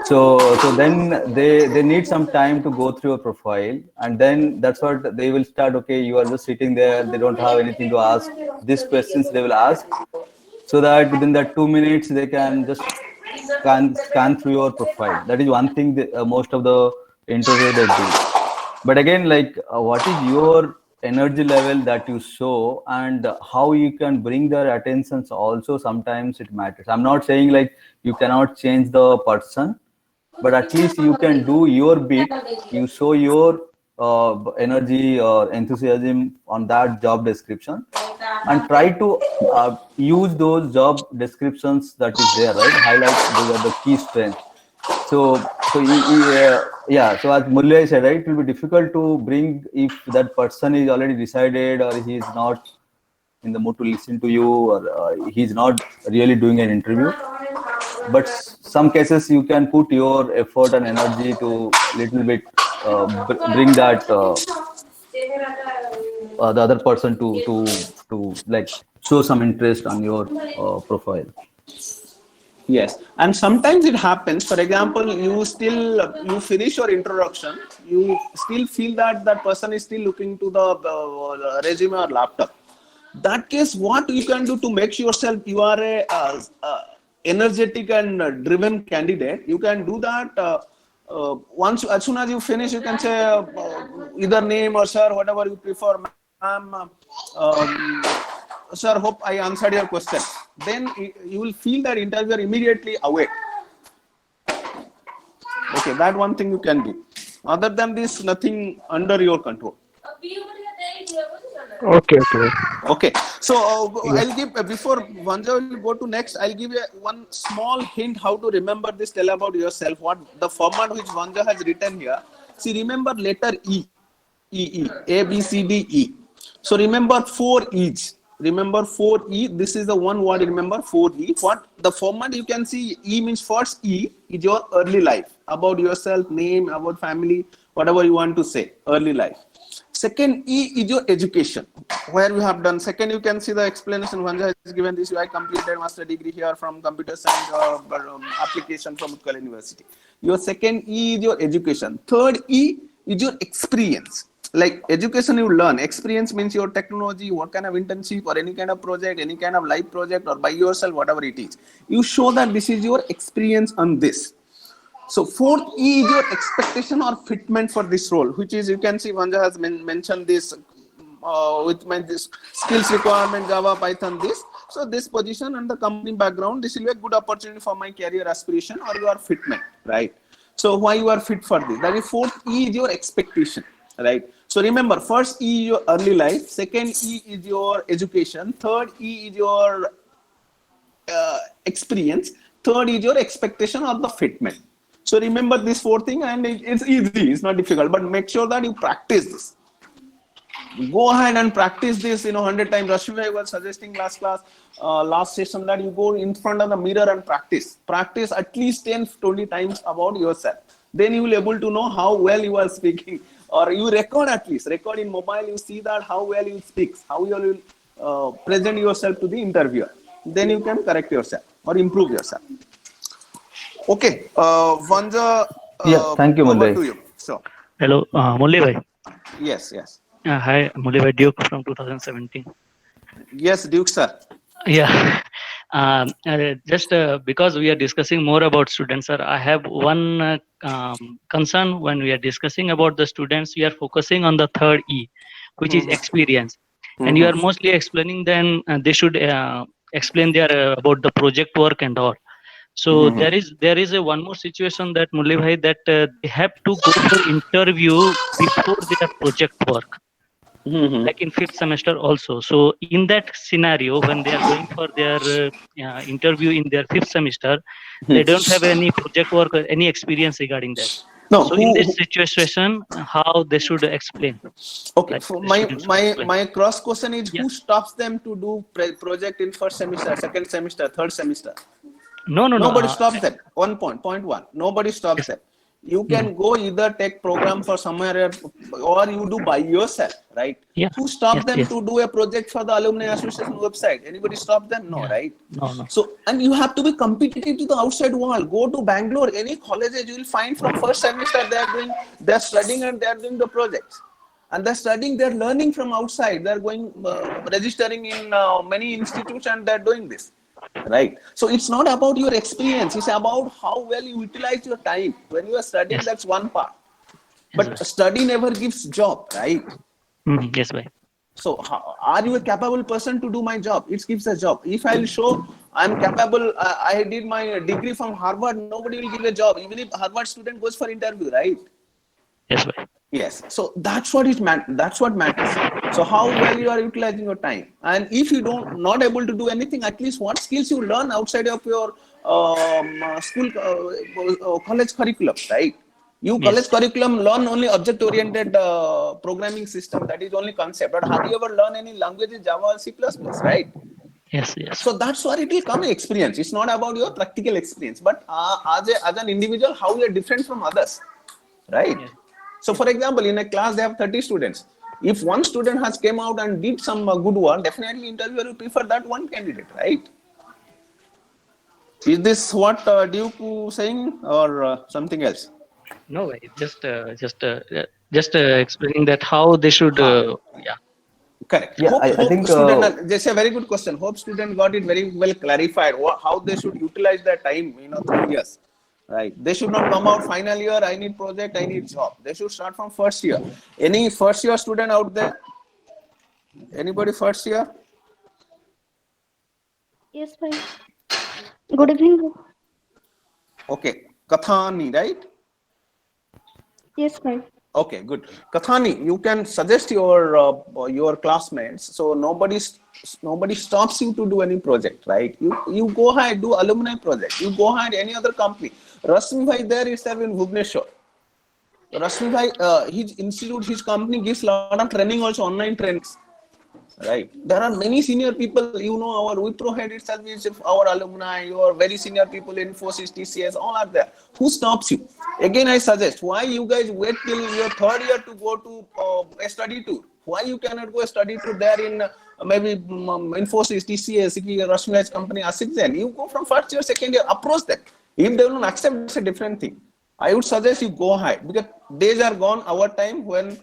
So then they need some time to go through your profile, and then that's what they will start. Okay, you are just sitting there, they don't have anything to ask. These questions they will ask. so that within that 2 minutes they can just scan through your profile. That is one thing that most of the interview they do. But again, like what is your energy level that you show, and how you can bring their attentions also, sometimes it matters. I'm not saying like you cannot change the person, but at least you can do your bit. You show your energy or enthusiasm on that job description, and try to use those job descriptions that is there, right? Highlight those are the key strengths. So yeah, so as Mulya said, right, it will be difficult to bring if that person is already decided, or he is not in the mood to listen to you, or he's not really doing an interview. But some cases you can put your effort and energy to little bit bring that the other person to like show some interest on your profile. Yes, and sometimes it happens. For example, you finish your introduction, you still feel that that person is still looking to the resume or laptop. That case, what you can do to make yourself you are a energetic and driven candidate, you can do that. Once, as soon as you finish, you can say either name or sir, whatever you prefer, ma'am. Sir, hope I answered your question. Then you will feel that interviewer immediately away. Okay, that one thing you can do. Other than this, nothing under your control. Okay. Okay, so I'll give, before Vanja will go to next, I'll give you one small hint how to remember this. Tell about yourself. What the format which Vanja has written here. See, remember letter E, A, B, C, D, E. So remember 4 E's. Remember 4 E. This is the one word. Remember 4 E. What the format you can see? E means first E is your early life, about yourself, name, about family, whatever you want to say. Early life. Second E is your education, where you have done. Second, you can see the explanation. Vanja has given this. I completed master degree here from computer science or application from Utkal University. Your second E is your education. Third E is your experience. Like education, you learn. Experience means your technology, what kind of internship or any kind of project, any kind of live project, or by yourself, whatever it is. You show that this is your experience on this. So fourth E is your expectation or fitment for this role, which is, you can see Vanja has mentioned this with this skills requirement, Java, Python, this. So this position and the company background, this will be a good opportunity for my career aspiration or your fitment, right? So why you are fit for this? That is fourth E is your expectation, right? So remember, first E is your early life, second E is your education, third E is your experience, third is your expectation or the fitment. So remember this 4 thing, and it's easy, it's not difficult, but make sure that you practice this. Go ahead and practice this, 100 times. Rashmi was suggesting last session that you go in front of the mirror and practice. Practice at least 10-20 times about yourself. Then you will able to know how well you are speaking, or you record at least. Record in mobile, you see that how well you speak, how you will present yourself to the interviewer. Then you can correct yourself or improve yourself. Okay, Vanja. Yeah, thank you, Mulya. To you. So. Hello, Mulya bhai. Yes. Hi, Mulya bhai, Duke from 2017. Yes, Duke sir. Yeah, just because we are discussing more about students, sir, I have one concern. When we are discussing about the students, we are focusing on the third E, which is experience. And you are mostly explaining then they should explain their about the project work and all. So there is a one more situation that Mulya bhai, that they have to go for interview before their project work, like in 5th semester also. So in that scenario, when they are going for their interview in their 5th semester, they don't have any project work or any experience regarding that. No. So in this situation, how they should explain? Okay. Like so my cross question is, who stops them to do project in 1st semester, 2nd semester, 3rd semester? No. Nobody stops them. Point one. Nobody stops them. You can go either take program for somewhere or you do by yourself, right? Yeah. Who stops them to do a project for the Alumni Association website? Anybody stop them? No, right? No. So, and you have to be competitive to the outside world. Go to Bangalore, any colleges you will find from 1st semester they're studying and they're doing the projects. And they're studying, they're learning from outside. They're going registering in many institutes and they're doing this. right? So it's not about your experience, it's about how well you utilize your time. When you are studying, Yes. that's one part, Yes, but bhai. study never gives job, right? Yes, bhai. So are you a capable person to do my job? It gives a job. If I'll show I'm capable, I did my degree from Harvard, nobody will give a job, even if Harvard student goes for interview, right? Yes, bhai. Yes. So that's what that's what matters. So how well you are utilizing your time, and if you don't not able to do anything, at least what skills you learn outside of your school college curriculum, right? You Yes. college curriculum learn only object oriented programming system, that is only concept. But have you ever learned any languages, Java or C++, right? Yes. Yes. So that's where it will come experience. It's not about your practical experience, but as an individual, how you are different from others, right? Yes. So for example, in a class they have 30 students. If one student has came out and did some good work, definitely interviewer will prefer that one candidate, right? Is this what Duke saying, or something else? No, bhai. Just explaining that how they should. Yeah. Correct. Yeah, I Hope think student. That's a very good question. Hope student got it very well clarified. How they should utilize their time. 3 years. Right. They should not come out final year. I need project. I need job. They should start from first year. Any first year student out there? Anybody first year? Yes, bhai. Good evening. Okay. Kathani, right? Yes, bhai. Okay, good. Kathani, you can suggest your classmates. So nobody stops you to do any project, right? You go ahead, do alumni project. You go ahead, any other company. Rasmi bhai there itself in Bhubaneswar. Rasmi bhai, his institute, his company gives a lot of training, also online trainings. Right. There are many senior people, our Wipro head itself is our alumni, your very senior people, Infosys, TCS, all are there. Who stops you? Again, I suggest, why you guys wait till your third year to go to a study tour? Why you cannot go a study tour there in maybe Infosys, TCS, Rashmi's company, Asiczen? You go from first year, second year, approach them. If they don't accept, it's a different thing. I would suggest you go ahead, because days are gone, our time when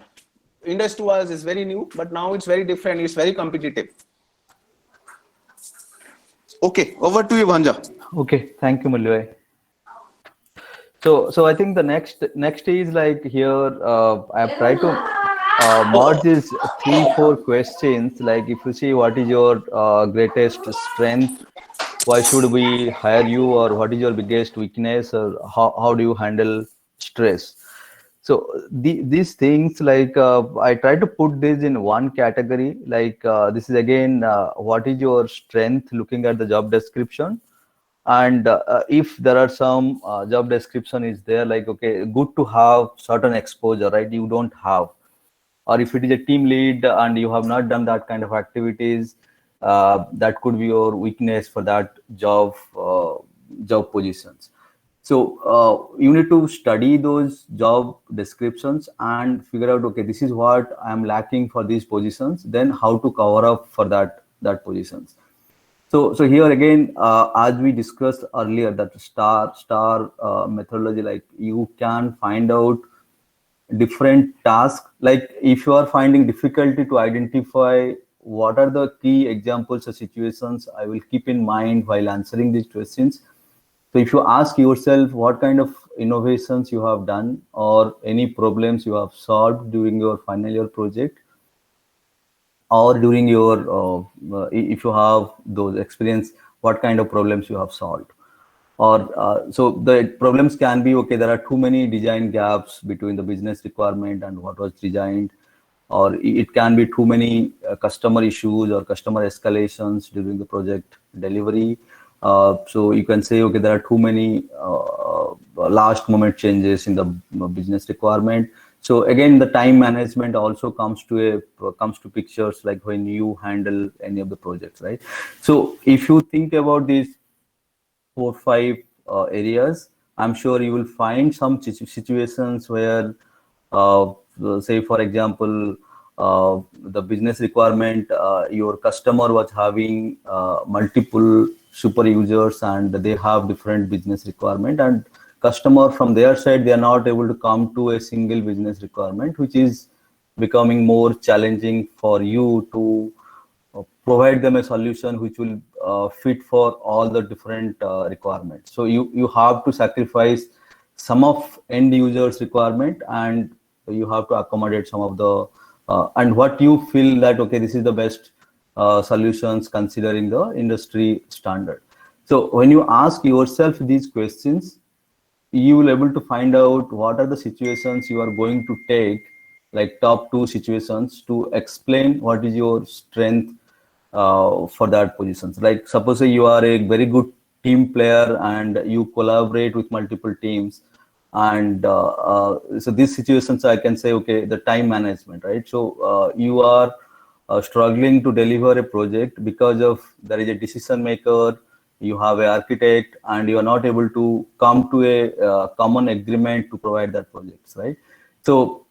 industry is very new, but now it's very different. It's very competitive. Okay, over to you, Bhanja. okay, thank you, Mulli. So I think the next is like here. I have tried to merge these 3-4 questions. Like if you see what is your greatest strength, why should we hire you, or what is your biggest weakness, or how do you handle stress? So these things, like I try to put this in one category. Like this is again, what is your strength, looking at the job description. And if there are some job description is there, like, okay, good to have certain exposure, right? You don't have. Or if it is a team lead and you have not done that kind of activities, that could be your weakness for that job positions. So you need to study those job descriptions and figure out, okay, this is what I'm lacking for these positions, then how to cover up for that positions. So here again, as we discussed earlier, that star methodology, like you can find out different tasks. Like if you are finding difficulty to identify what are the key examples or situations I will keep in mind while answering these questions. So if you ask yourself what kind of innovations you have done or any problems you have solved during your final year project, or during your if you have those experience, what kind of problems you have solved. Or so the problems can be, okay, there are too many design gaps between the business requirement and what was designed, or it can be too many customer issues or customer escalations during the project delivery. So you can say, okay, there are too many last moment changes in the business requirement. So again, the time management also comes to pictures, like when you handle any of the projects, right? So if you think about these 4-5 areas, I'm sure you will find some situations where, say for example, the business requirement, your customer was having multiple super users and they have different business requirement, and customer from their side, they are not able to come to a single business requirement, which is becoming more challenging for you to provide them a solution which will fit for all the different requirements. So you have to sacrifice some of end users requirement, and you have to accommodate some of the and what you feel that okay, this is the best solutions considering the industry standard. So when you ask yourself these questions, you will able to find out what are the situations you are going to take, like top 2 situations to explain what is your strength for that positions. Like suppose you are a very good team player and you collaborate with multiple teams, and so these situations I can say okay, the time management, right? So you are struggling to deliver a project because of there is a decision maker, you have an architect, and you are not able to come to a common agreement to provide that projects, right? So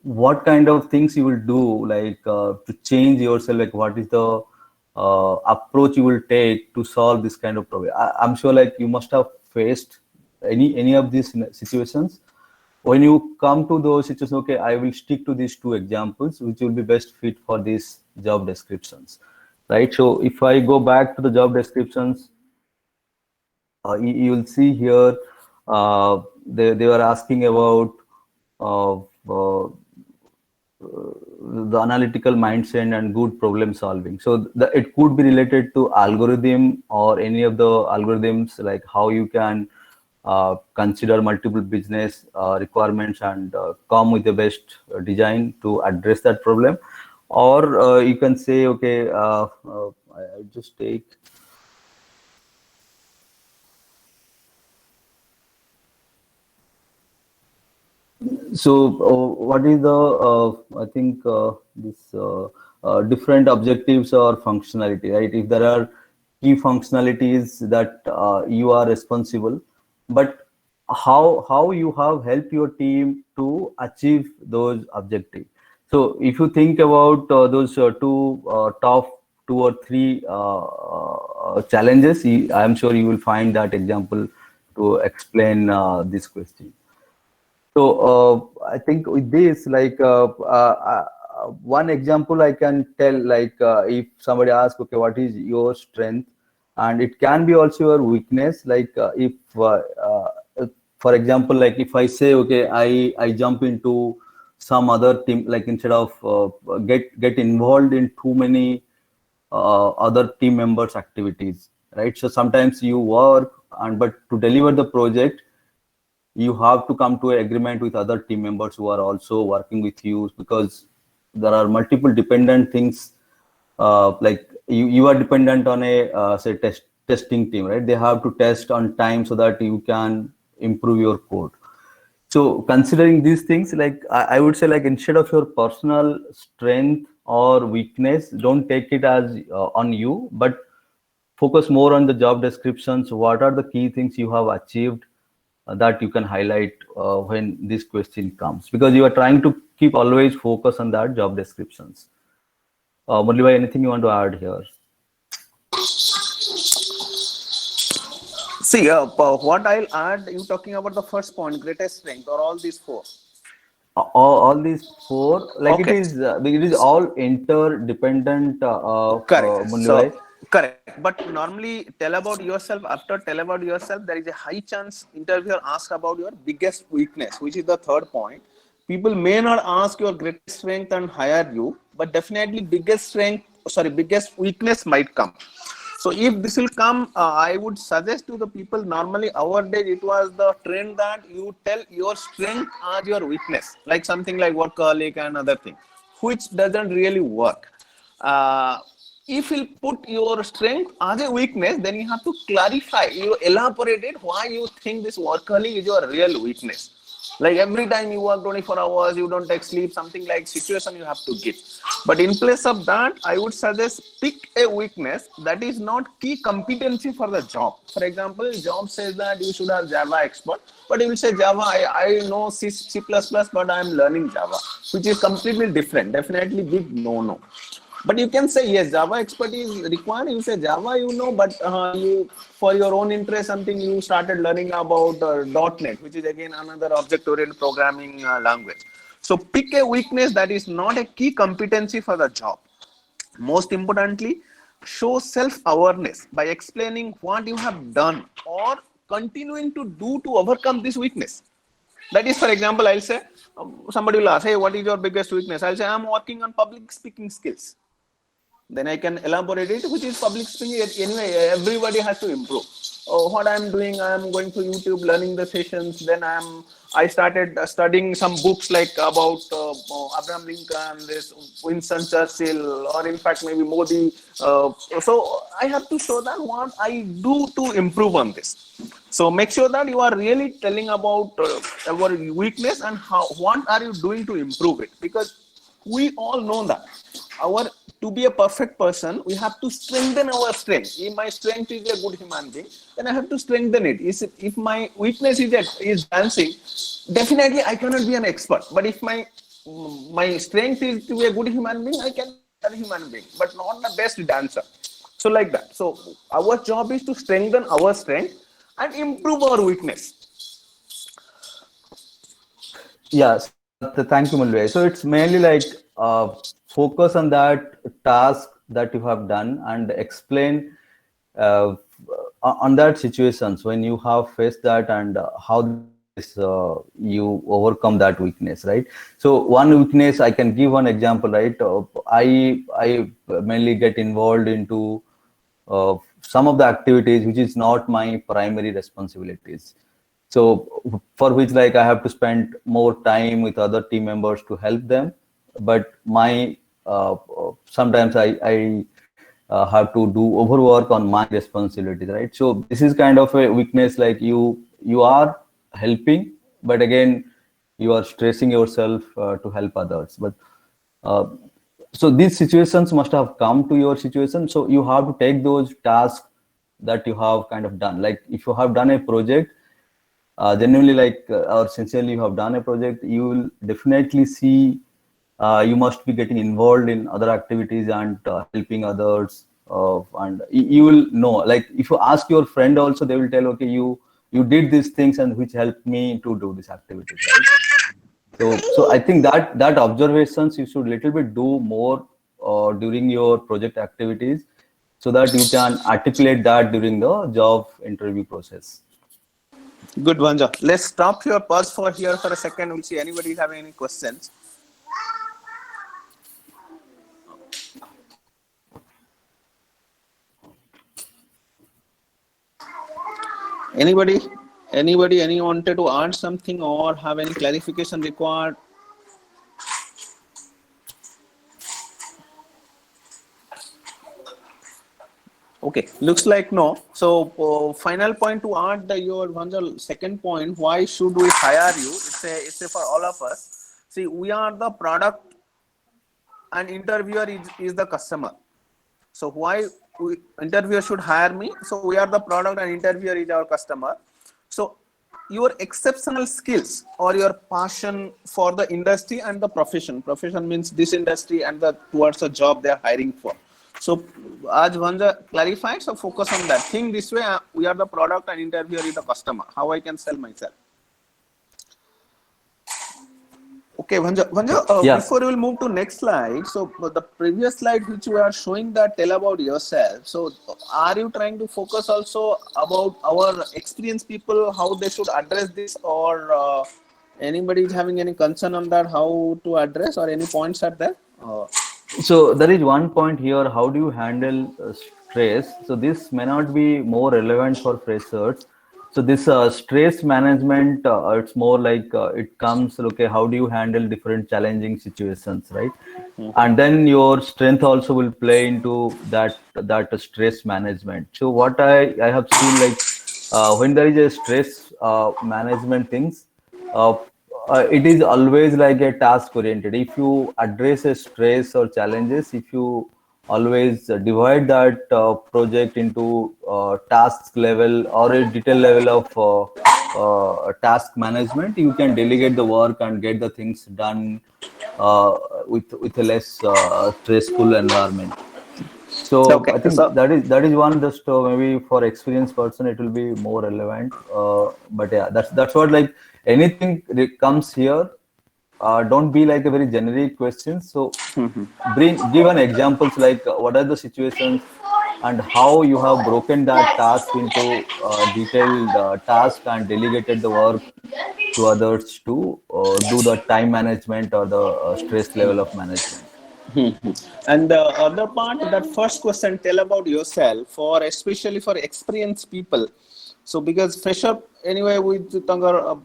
what kind of things you will do, like to change yourself, like what is the approach you will take to solve this kind of problem? I'm sure like you must have faced any of these situations. When you come to those situations, okay, I will stick to these 2 examples which will be best fit for these job descriptions, right? So if I go back to the job descriptions, you will see here they were asking about the analytical mindset and good problem solving. So it could be related to algorithm or any of the algorithms, like how you can consider multiple business requirements and come with the best design to address that problem. Or you can say, okay, I just take. So what is the, I think this different objectives or functionality, right? If there are key functionalities that you are responsible, but how you have helped your team to achieve those objectives. So if you think about those top 2 or 3 challenges, I am sure you will find that example to explain this question. So I think with this, like one example I can tell, like if somebody asks, okay, what is your strength? And it can be also your weakness. Like if, for example, like if I say, okay, I jump into some other team, like instead of get involved in too many other team members' activities, right? So sometimes you work, but to deliver the project, you have to come to an agreement with other team members who are also working with you, because there are multiple dependent things. Like you are dependent on a say testing team, right? They have to test on time so that you can improve your code. So considering these things, like I would say, like instead of your personal strength or weakness, don't take it as on you, but focus more on the job descriptions. What are the key things you have achieved that you can highlight when this question comes, because you are trying to keep always focus on that job descriptions. Murli bhai, anything you want to add here? See, what I'll add, you talking about the first point, greatest strength, or all these 4? All these 4, like Okay. it is all interdependent. Correct. Murli So, bhai. correct. But normally, tell about yourself. After tell about yourself, there is a high chance interviewer asks about your biggest weakness, which is the 3rd point. People may not ask your greatest strength and hire you, but definitely biggest weakness might come. So if this will come, I would suggest to the people, normally our day it was the trend that you tell your strength as your weakness, like something like workaholic and other thing, which doesn't really work. If you put your strength as a weakness, then you have to clarify, you elaborate it why you think this workaholic is your real weakness. Like every time you work 24 hours, you don't take sleep, something like situation you have to give. But in place of that, I would suggest pick a weakness that is not key competency for the job. For example, job says that you should have Java expert, but you will say Java, I know C++, but I am learning Java, which is completely different. Definitely big no. But you can say, yes, Java expert is required. You say Java, but you, for your own interest, something you started learning about .NET, which is again another object-oriented programming language. So pick a weakness that is not a key competency for the job. Most importantly, show self-awareness by explaining what you have done or continuing to do to overcome this weakness. That is, for example, I'll say, somebody will ask, hey, what is your biggest weakness? I'll say, I'm working on public speaking skills. Then I can elaborate it, which is public speaking. Anyway, everybody has to improve. What I'm doing, I'm going to YouTube, learning the sessions. Then I started studying some books like about Abraham Lincoln, this Winston Churchill, or in fact maybe Modi. So I have to show that what I do to improve on this. So make sure that you are really telling about our weakness and what are you doing to improve it, because we all know that to be a perfect person, we have to strengthen our strength. If my strength is a good human being, then I have to strengthen it. If my weakness is dancing, definitely I cannot be an expert. But if my strength is to be a good human being, I can be a human being, but not the best dancer. So like that. So our job is to strengthen our strength and improve our weakness. Yes, thank you, Mulvey. So it's mainly like focus on that task that you have done and explain on that situations when you have faced that and how you overcome that weakness, right? So one weakness, I can give one example, right? I mainly get involved into some of the activities which is not my primary responsibilities. So for which like I have to spend more time with other team members to help them, but my sometimes I have to do overwork on my responsibilities, right? So this is kind of a weakness, like you are helping, but again you are stressing yourself to help others. But so these situations must have come to your situation, so you have to take those tasks that you have kind of done. Like if you have done a project, genuinely like or sincerely you have done a project, you will definitely see you must be getting involved in other activities and helping others, and you will know, like if you ask your friend also, they will tell, okay, you did these things and which helped me to do this activity, right? So I think that observations you should little bit do more during your project activities, so that you can articulate that during the job interview process. Good, Vanja. Let's stop here, pause for here for a second. We'll see anybody having any questions. Anybody wanted to add something or have any clarification required? Okay, looks like no. So final point to add your Vanja, second point, why should we hire you? It's a for all of us. See, we are the product and interviewer is the customer. So why interviewer should hire me? So we are the product and interviewer is our customer. So your exceptional skills or your passion for the industry and the profession means this industry and towards the job they are hiring for. So as Vanja clarified, so focus on that. Think this way, we are the product and interviewer is the customer. How I can sell myself. Okay, Vanja, Yeah. before we will move to next slide. So the previous slide which we are showing that tell about yourself. So are you trying to focus also about our experienced people, how they should address this, or anybody is having any concern on that, how to address, or any points are there? So there is one point here, how do you handle stress? So this may not be more relevant for freshers. So this stress management, it's more like it comes, okay, how do you handle different challenging situations, right? Mm-hmm. And then your strength also will play into that stress management. So what I have seen, like when there is a stress management things, it is always like a task oriented. If you address a stress or challenges, if you always divide that project into task level or a detail level of task management, you can delegate the work and get the things done with a less stressful environment. So okay, I think that is one, just maybe for experienced person it will be more relevant. But yeah, that's what, like anything that comes here, don't be like a very generic question. So give an examples, like what are the situations and how you have broken that task into detailed task and delegated the work to others to do the time management or the stress level of management. And the other part, that first question, tell about yourself, for especially for experienced people. So because fresher anyway with Tangar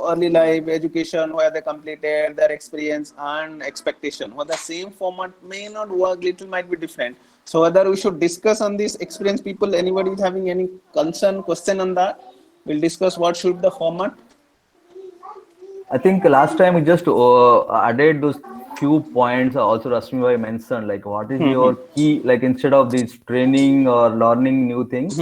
early life education where they completed their experience and expectation, or the same format may not work, little might be different. So whether we should discuss on this experienced people, anybody is having any concern, question on that, we'll discuss what should the format. I think last time we just added those few points. Also, Rashmi mentioned like what is your key, like instead of this training or learning new things,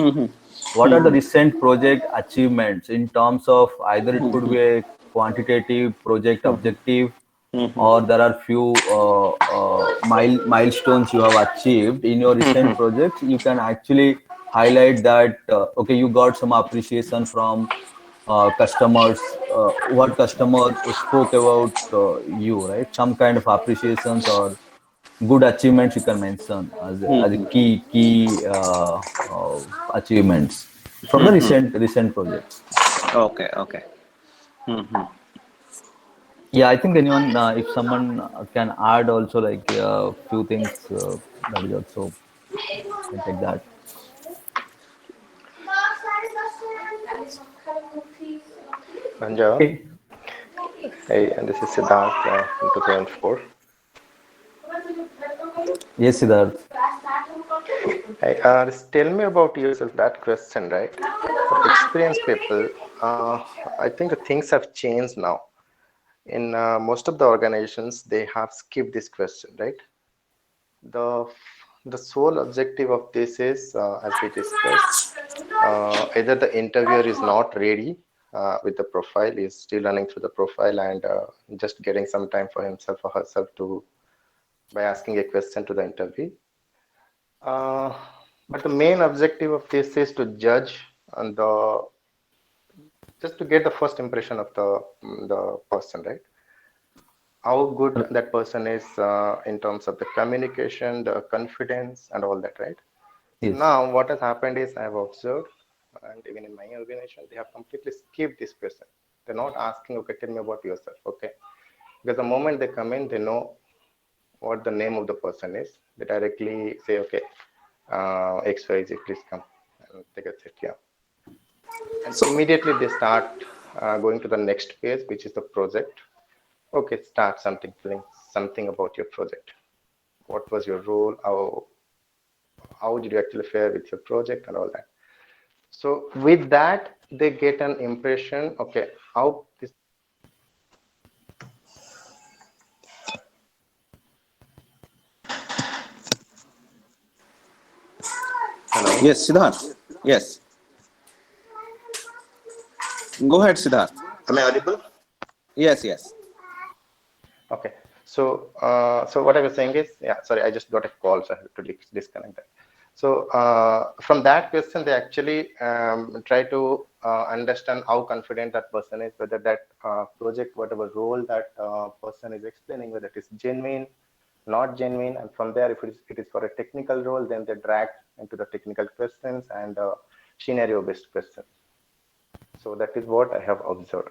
what are the recent project achievements in terms of either it could be a quantitative project objective, or there are few milestones you have achieved in your recent projects. You can actually highlight that okay, you got some appreciation from customers, what customer spoke about you, right? Some kind of appreciations or good achievements you can mention as a key achievements from the recent projects. Okay. Yeah, I think anyone, if someone can add also like a few things, that is also can take that. Anja. Okay. Hey, and this is Siddharth from 2004. Yes, Siddharth. Hey, just tell me about yourself, that question, right? For experienced people, I think the things have changed now. In most of the organizations, they have skipped this question, right? The sole objective of this is, as we discussed, either the interviewer is not ready with the profile, is still running through the profile and just getting some time for himself or herself to by asking a question to the interview. But the main objective of this is to judge and just to get the first impression of the person, right? How good that person is in terms of the communication, the confidence, and all that, right? Yes. Now, what has happened is I have observed, and even in my organization, they have completely skipped this question. They're not asking, okay, tell me about yourself, okay? Because the moment they come in, they know what the name of the person is. They directly say, okay, XYZ, please come and take a seat, yeah. And so immediately they start going to the next phase, which is the project. Okay, start something about your project. What was your role? How did you actually fare with your project and all that? So with that, they get an impression, okay, how this. Hello? Yes, Siddharth. Yes. Go ahead, Siddharth. Am I audible? Yes. Okay. So what I was saying is, yeah, sorry, I just got a call, so I have to disconnect that. So from that question, they actually try to understand how confident that person is, whether that project, whatever role that person is explaining, whether it is genuine, not genuine. And from there, if it is for a technical role, then they drag into the technical questions and scenario-based questions. So that is what I have observed.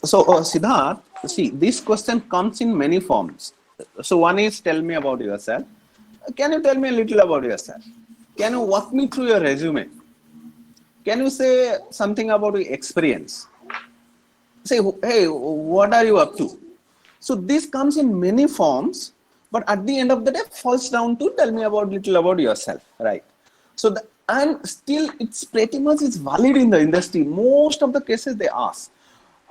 So Siddharth, see, this question comes in many forms. So one is, tell me about yourself. Can you tell me a little about yourself? Can you walk me through your resume? Can you say something about your experience? Say, hey, what are you up to? So this comes in many forms, but at the end of the day, falls down to tell me about little about yourself, right? So and still, it's pretty much is valid in the industry. Most of the cases they ask.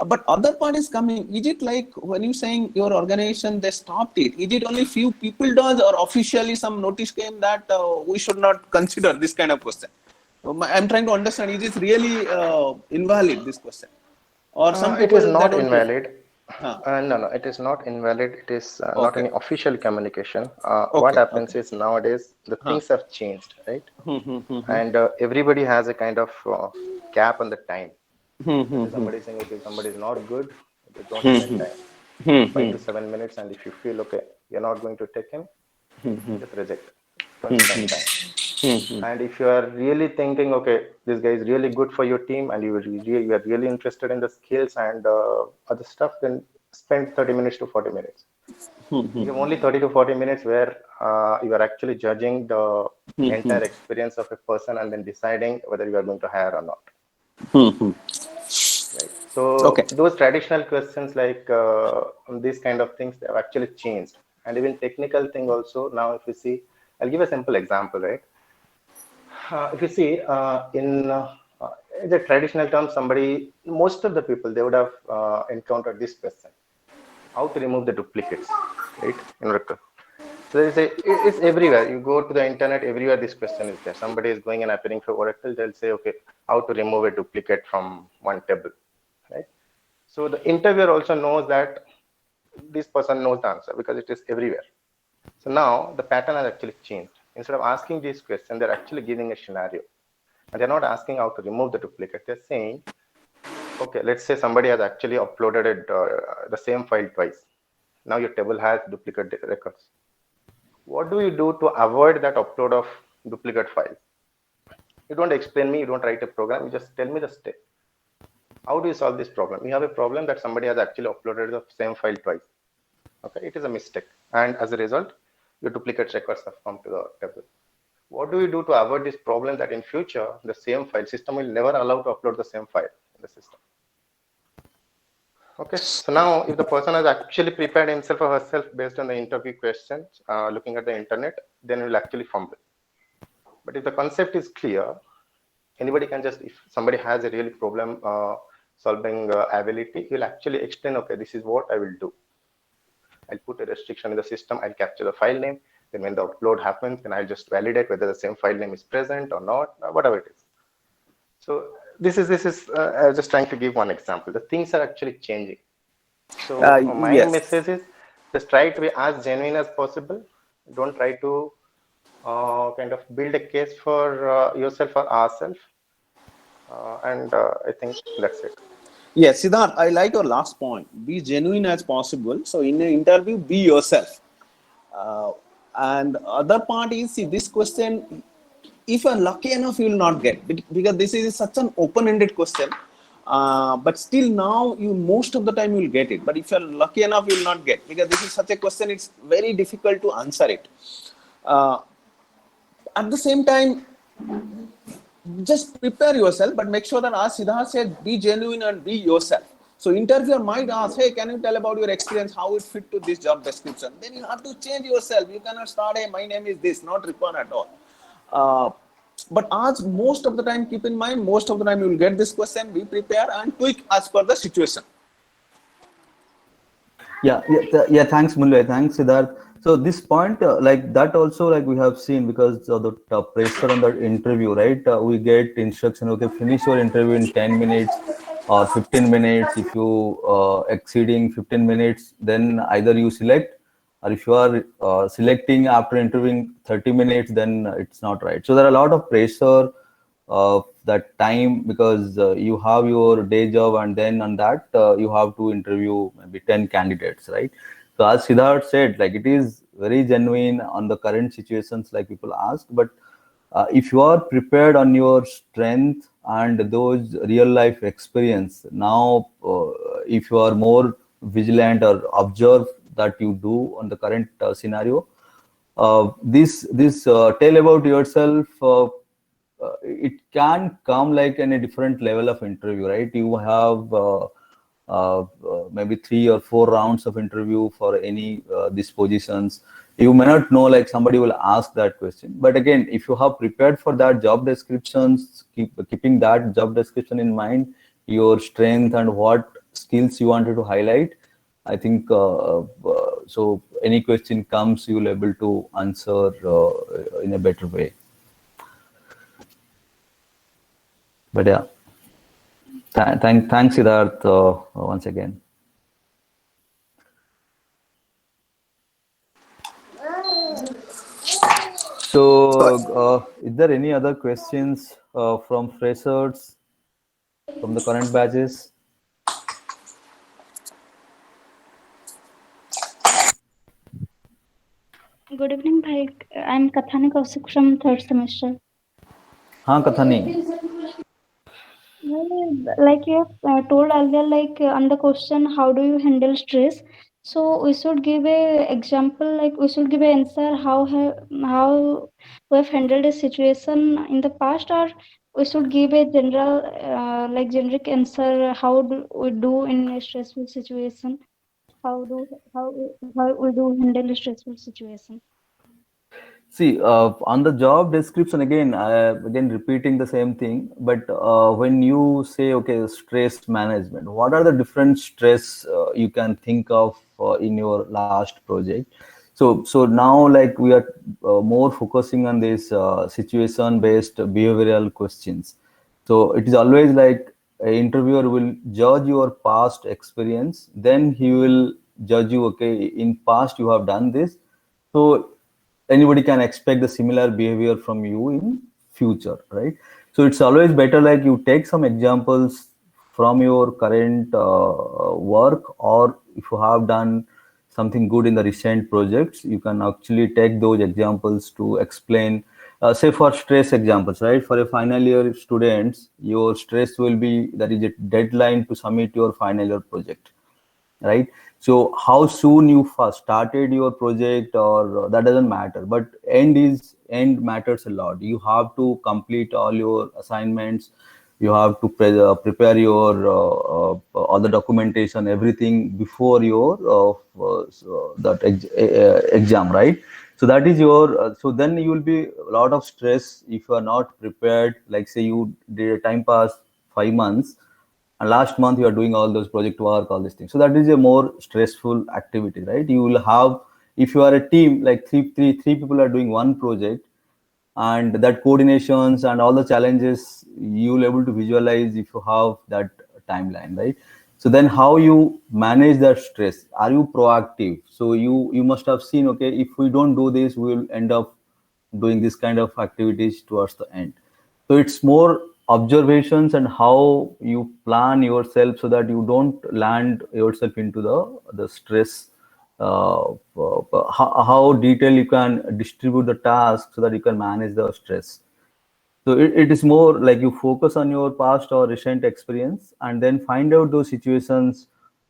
But other part is coming. Is it like when you saying your organization they stopped it? Is it only few people does, or officially some notice came that we should not consider this kind of question? I'm trying to understand. Is it really invalid, this question, or some people it is not invalid? Huh. No, it is not invalid. It is Okay. not any official communication. Okay, What happens is nowadays the things have changed, right? And everybody has a kind of cap on the time. Somebody is saying, okay, somebody is not good, okay, don't spend time. 5 to 7 minutes, and if you feel okay, you're not going to take him, just reject. Don't spend time. And if you are really thinking, okay, this guy is really good for your team, and you are really interested in the skills and other stuff, then spend 30 minutes to 40 minutes. You have only 30 to 40 minutes where you are actually judging the entire experience of a person and then deciding whether you are going to hire or not. Right. So those traditional questions like these kind of things, they have actually changed. And even technical thing also, now if you see, I'll give a simple example, right? If you see in the traditional terms, most of the people, they would have encountered this question: how to remove the duplicates, right? In Oracle. So it's everywhere. You go to the internet, everywhere this question is there. Somebody is going and appearing for Oracle, they'll say, okay, how to remove a duplicate from one table, right? So the interviewer also knows that this person knows the answer because it is everywhere. So now the pattern has actually changed. Instead of asking this question, they're actually giving a scenario. And they're not asking how to remove the duplicate. They're saying, okay, let's say somebody has actually uploaded the same file twice. Now your table has duplicate records. What do you do to avoid that upload of duplicate files? You don't explain me, you don't write a program, you just tell me the step. How do you solve this problem? You have a problem that somebody has actually uploaded the same file twice. Okay, it is a mistake. And as a result, your duplicate records have come to the table. What do you do to avoid this problem that in future, the same file system will never allow to upload the same file in the system? Okay, so now if the person has actually prepared himself or herself based on the interview questions, looking at the internet, then will actually fumble. But if the concept is clear, anybody can just, if somebody has a really problem solving ability, he'll actually explain, okay, this is what I will do. I'll put a restriction in the system, I'll capture the file name, then when the upload happens, then I'll just validate whether the same file name is present or not, whatever it is. So this is I was just trying to give one example. The things are actually changing. So my message is just try to be as genuine as possible. Don't try to kind of build a case for yourself or ourselves. And I think that's it. Yes, Siddharth, I like your last point. Be genuine as possible. So in an interview, be yourself. And other part is, see, this question, if you're lucky enough, you will not get, because this is such an open-ended question. But still now, most of the time you will get it. But if you're lucky enough, you will not get, because this is such a question, it's very difficult to answer it. At the same time, just prepare yourself, but make sure that, as Siddharth said, be genuine and be yourself. So interviewer might ask, hey, can you tell about your experience, how it fit to this job description? Then you have to change yourself. You cannot start, hey, my name is this, not required at all. But as most of the time, keep in mind, most of the time you will get this question, be prepared and tweak as per the situation. Yeah, thanks, Mulay. Thanks, Siddharth. So this point, like that also, like we have seen, because the pressure on the interview, right? We get instruction, okay, finish your interview in 10 minutes or 15 minutes. If you exceeding 15 minutes, then either you select, or if you are selecting after interviewing 30 minutes, then it's not right. So there are a lot of pressure of that time, because you have your day job, and then on that you have to interview maybe 10 candidates, right? So as Siddharth said, like it is very genuine on the current situations, like people ask, but if you are prepared on your strength and those real life experience, now if you are more vigilant or observe that you do on the current scenario, this tell about yourself, it can come like in a different level of interview, right? You have maybe 3 or 4 rounds of interview for any these positions. You may not know, like somebody will ask that question, but again, if you have prepared for that job descriptions, keeping that job description in mind, your strength and what skills you wanted to highlight, I think so any question comes, you will able to answer in a better way. But yeah, thanks, Siddharth, once again. So, is there any other questions from freshers, from the current batches? Good evening, Bhai. I'm Kathani Kausik from third semester. हाँ कथनी. Like you have told earlier, like on the question, how do you handle stress? So we should give a example, like we should give an answer how we have handled a situation in the past, or we should give a general like generic answer how do we do in a stressful situation? How do how we do handle a stressful situation? See, on the job description again, again repeating the same thing. But when you say, okay, stress management, what are the different stress you can think of in your last project? So now, like we are more focusing on this situation-based behavioral questions. So it is always like an interviewer will judge your past experience, then he will judge you. Okay, in past you have done this, so anybody can expect the similar behavior from you in future, right? So it's always better like you take some examples from your current work, or if you have done something good in the recent projects, you can actually take those examples to explain, say for stress examples, right? For a final year students, your stress will be there is a deadline to submit your final year project, right? So how soon you first started your project, or that doesn't matter, but end matters a lot. You have to complete all your assignments, you have to prepare your all the documentation, everything before your exam, right? So that is your so then you will be a lot of stress if you are not prepared. Like say you did a time pass 5 months, and last month you are doing all those project work, all these things, so that is a more stressful activity, right? You will have, if you are a team like three people are doing one project, and that coordinations and all the challenges you will able to visualize if you have that timeline, right? So then how you manage that stress? Are you proactive? So you must have seen, okay, if we don't do this, we will end up doing this kind of activities towards the end. So it's more observations and how you plan yourself so that you don't land yourself into the stress. How detailed you can distribute the task so that you can manage the stress. So it is more like you focus on your past or recent experience, and then find out those situations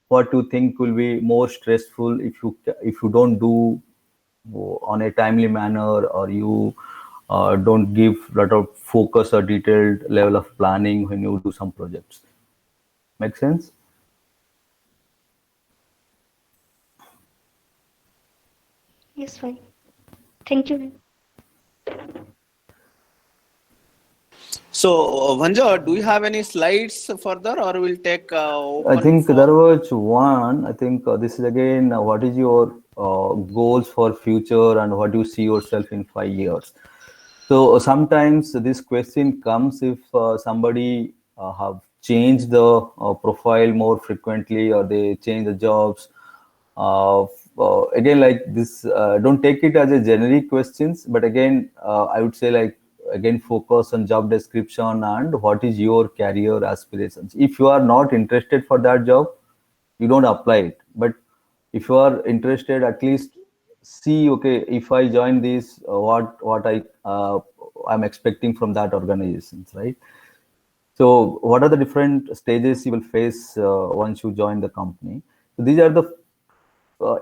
what you think will be more stressful if you don't do on a timely manner, or you don't give a lot of focus or detailed level of planning when you do some projects. Make sense? Yes, fine. Thank you. So, Vanja, do you have any slides further, or we'll take I open think for... there was one. I think this is again, what is your goals for future, and what do you see yourself in 5 years? So sometimes this question comes if somebody have changed the profile more frequently, or they change the jobs. Again, like this, don't take it as a generic questions, but again, I would say like, again, focus on job description and what is your career aspirations. If you are not interested for that job, you don't apply it. But if you are interested, at least see, okay, if I join this, what I'm expecting from that organizations, right? So what are the different stages you will face once you join the company? So these are the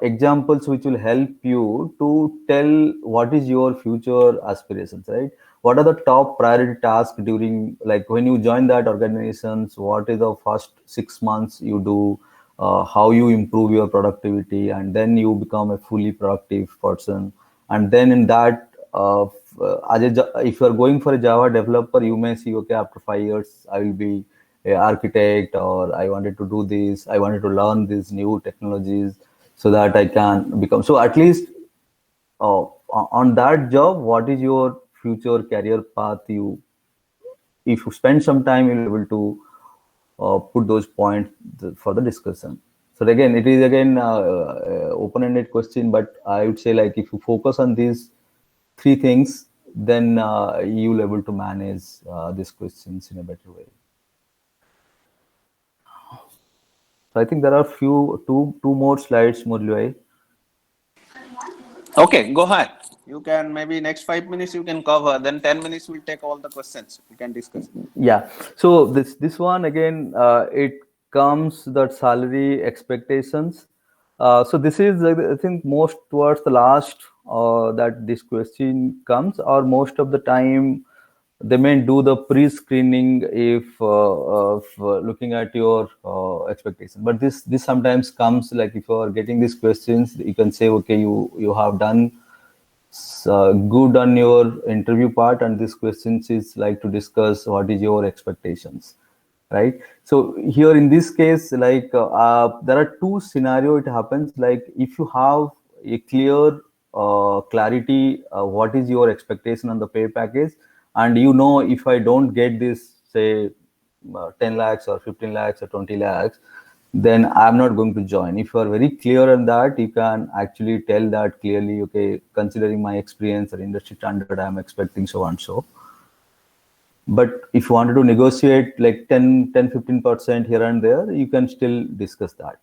examples which will help you to tell what is your future aspirations, right? What are the top priority tasks during, like when you join that organizations, what is the first 6 months you do, how you improve your productivity, and then you become a fully productive person. And then in that if you are going for a Java developer, you may see, okay, after 5 years I will be a architect, or I wanted to do this, I wanted to learn these new technologies so that I can become. So at least on that job, what is your future career path? If you spend some time, you'll be able to put those points for the discussion. So again, it is again open-ended question, but I would say like if you focus on these three things, then you'll able to manage these questions in a better way. So I think there are two more slides, Murli. Okay, go ahead. You can maybe next 5 minutes you can cover. Then 10 minutes we'll take all the questions. We can discuss. Yeah. So this one again, it comes that salary expectations. So this is I think most towards the last that this question comes, or most of the time they may do the pre-screening if of looking at your expectation. But this sometimes comes like if you are getting these questions, you can say okay, you have done good on your interview part, and this questions is like to discuss what is your expectations, right? So here in this case, like there are two scenario it happens. Like if you have a clear clarity what is your expectation on the pay package, and you know if I don't get this, say 10 lakhs or 15 lakhs or 20 lakhs, then I'm not going to join. If you are very clear on that, you can actually tell that clearly, okay, considering my experience or industry standard, I'm expecting so and so. But if you wanted to negotiate like 10-15% here and there, you can still discuss that.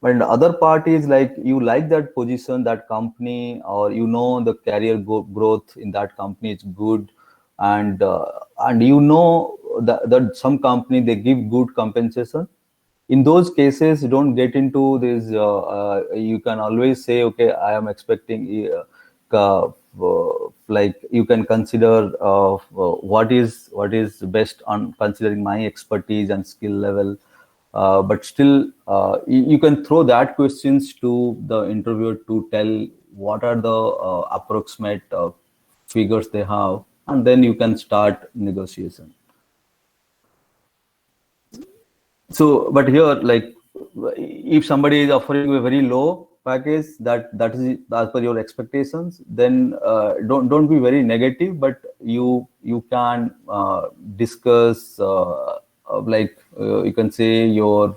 But the other part is like you like that position, that company, or you know the career growth in that company is good, and you know that some company they give good compensation. In those cases, you don't get into this. You can always say, okay, I am expecting. Like you can consider what is best on considering my expertise and skill level. But still, you can throw that questions to the interviewer to tell what are the approximate figures they have, and then you can start negotiation. So, but here, like, if somebody is offering you a very low package that is as per your expectations, then don't be very negative. But you can discuss you can say your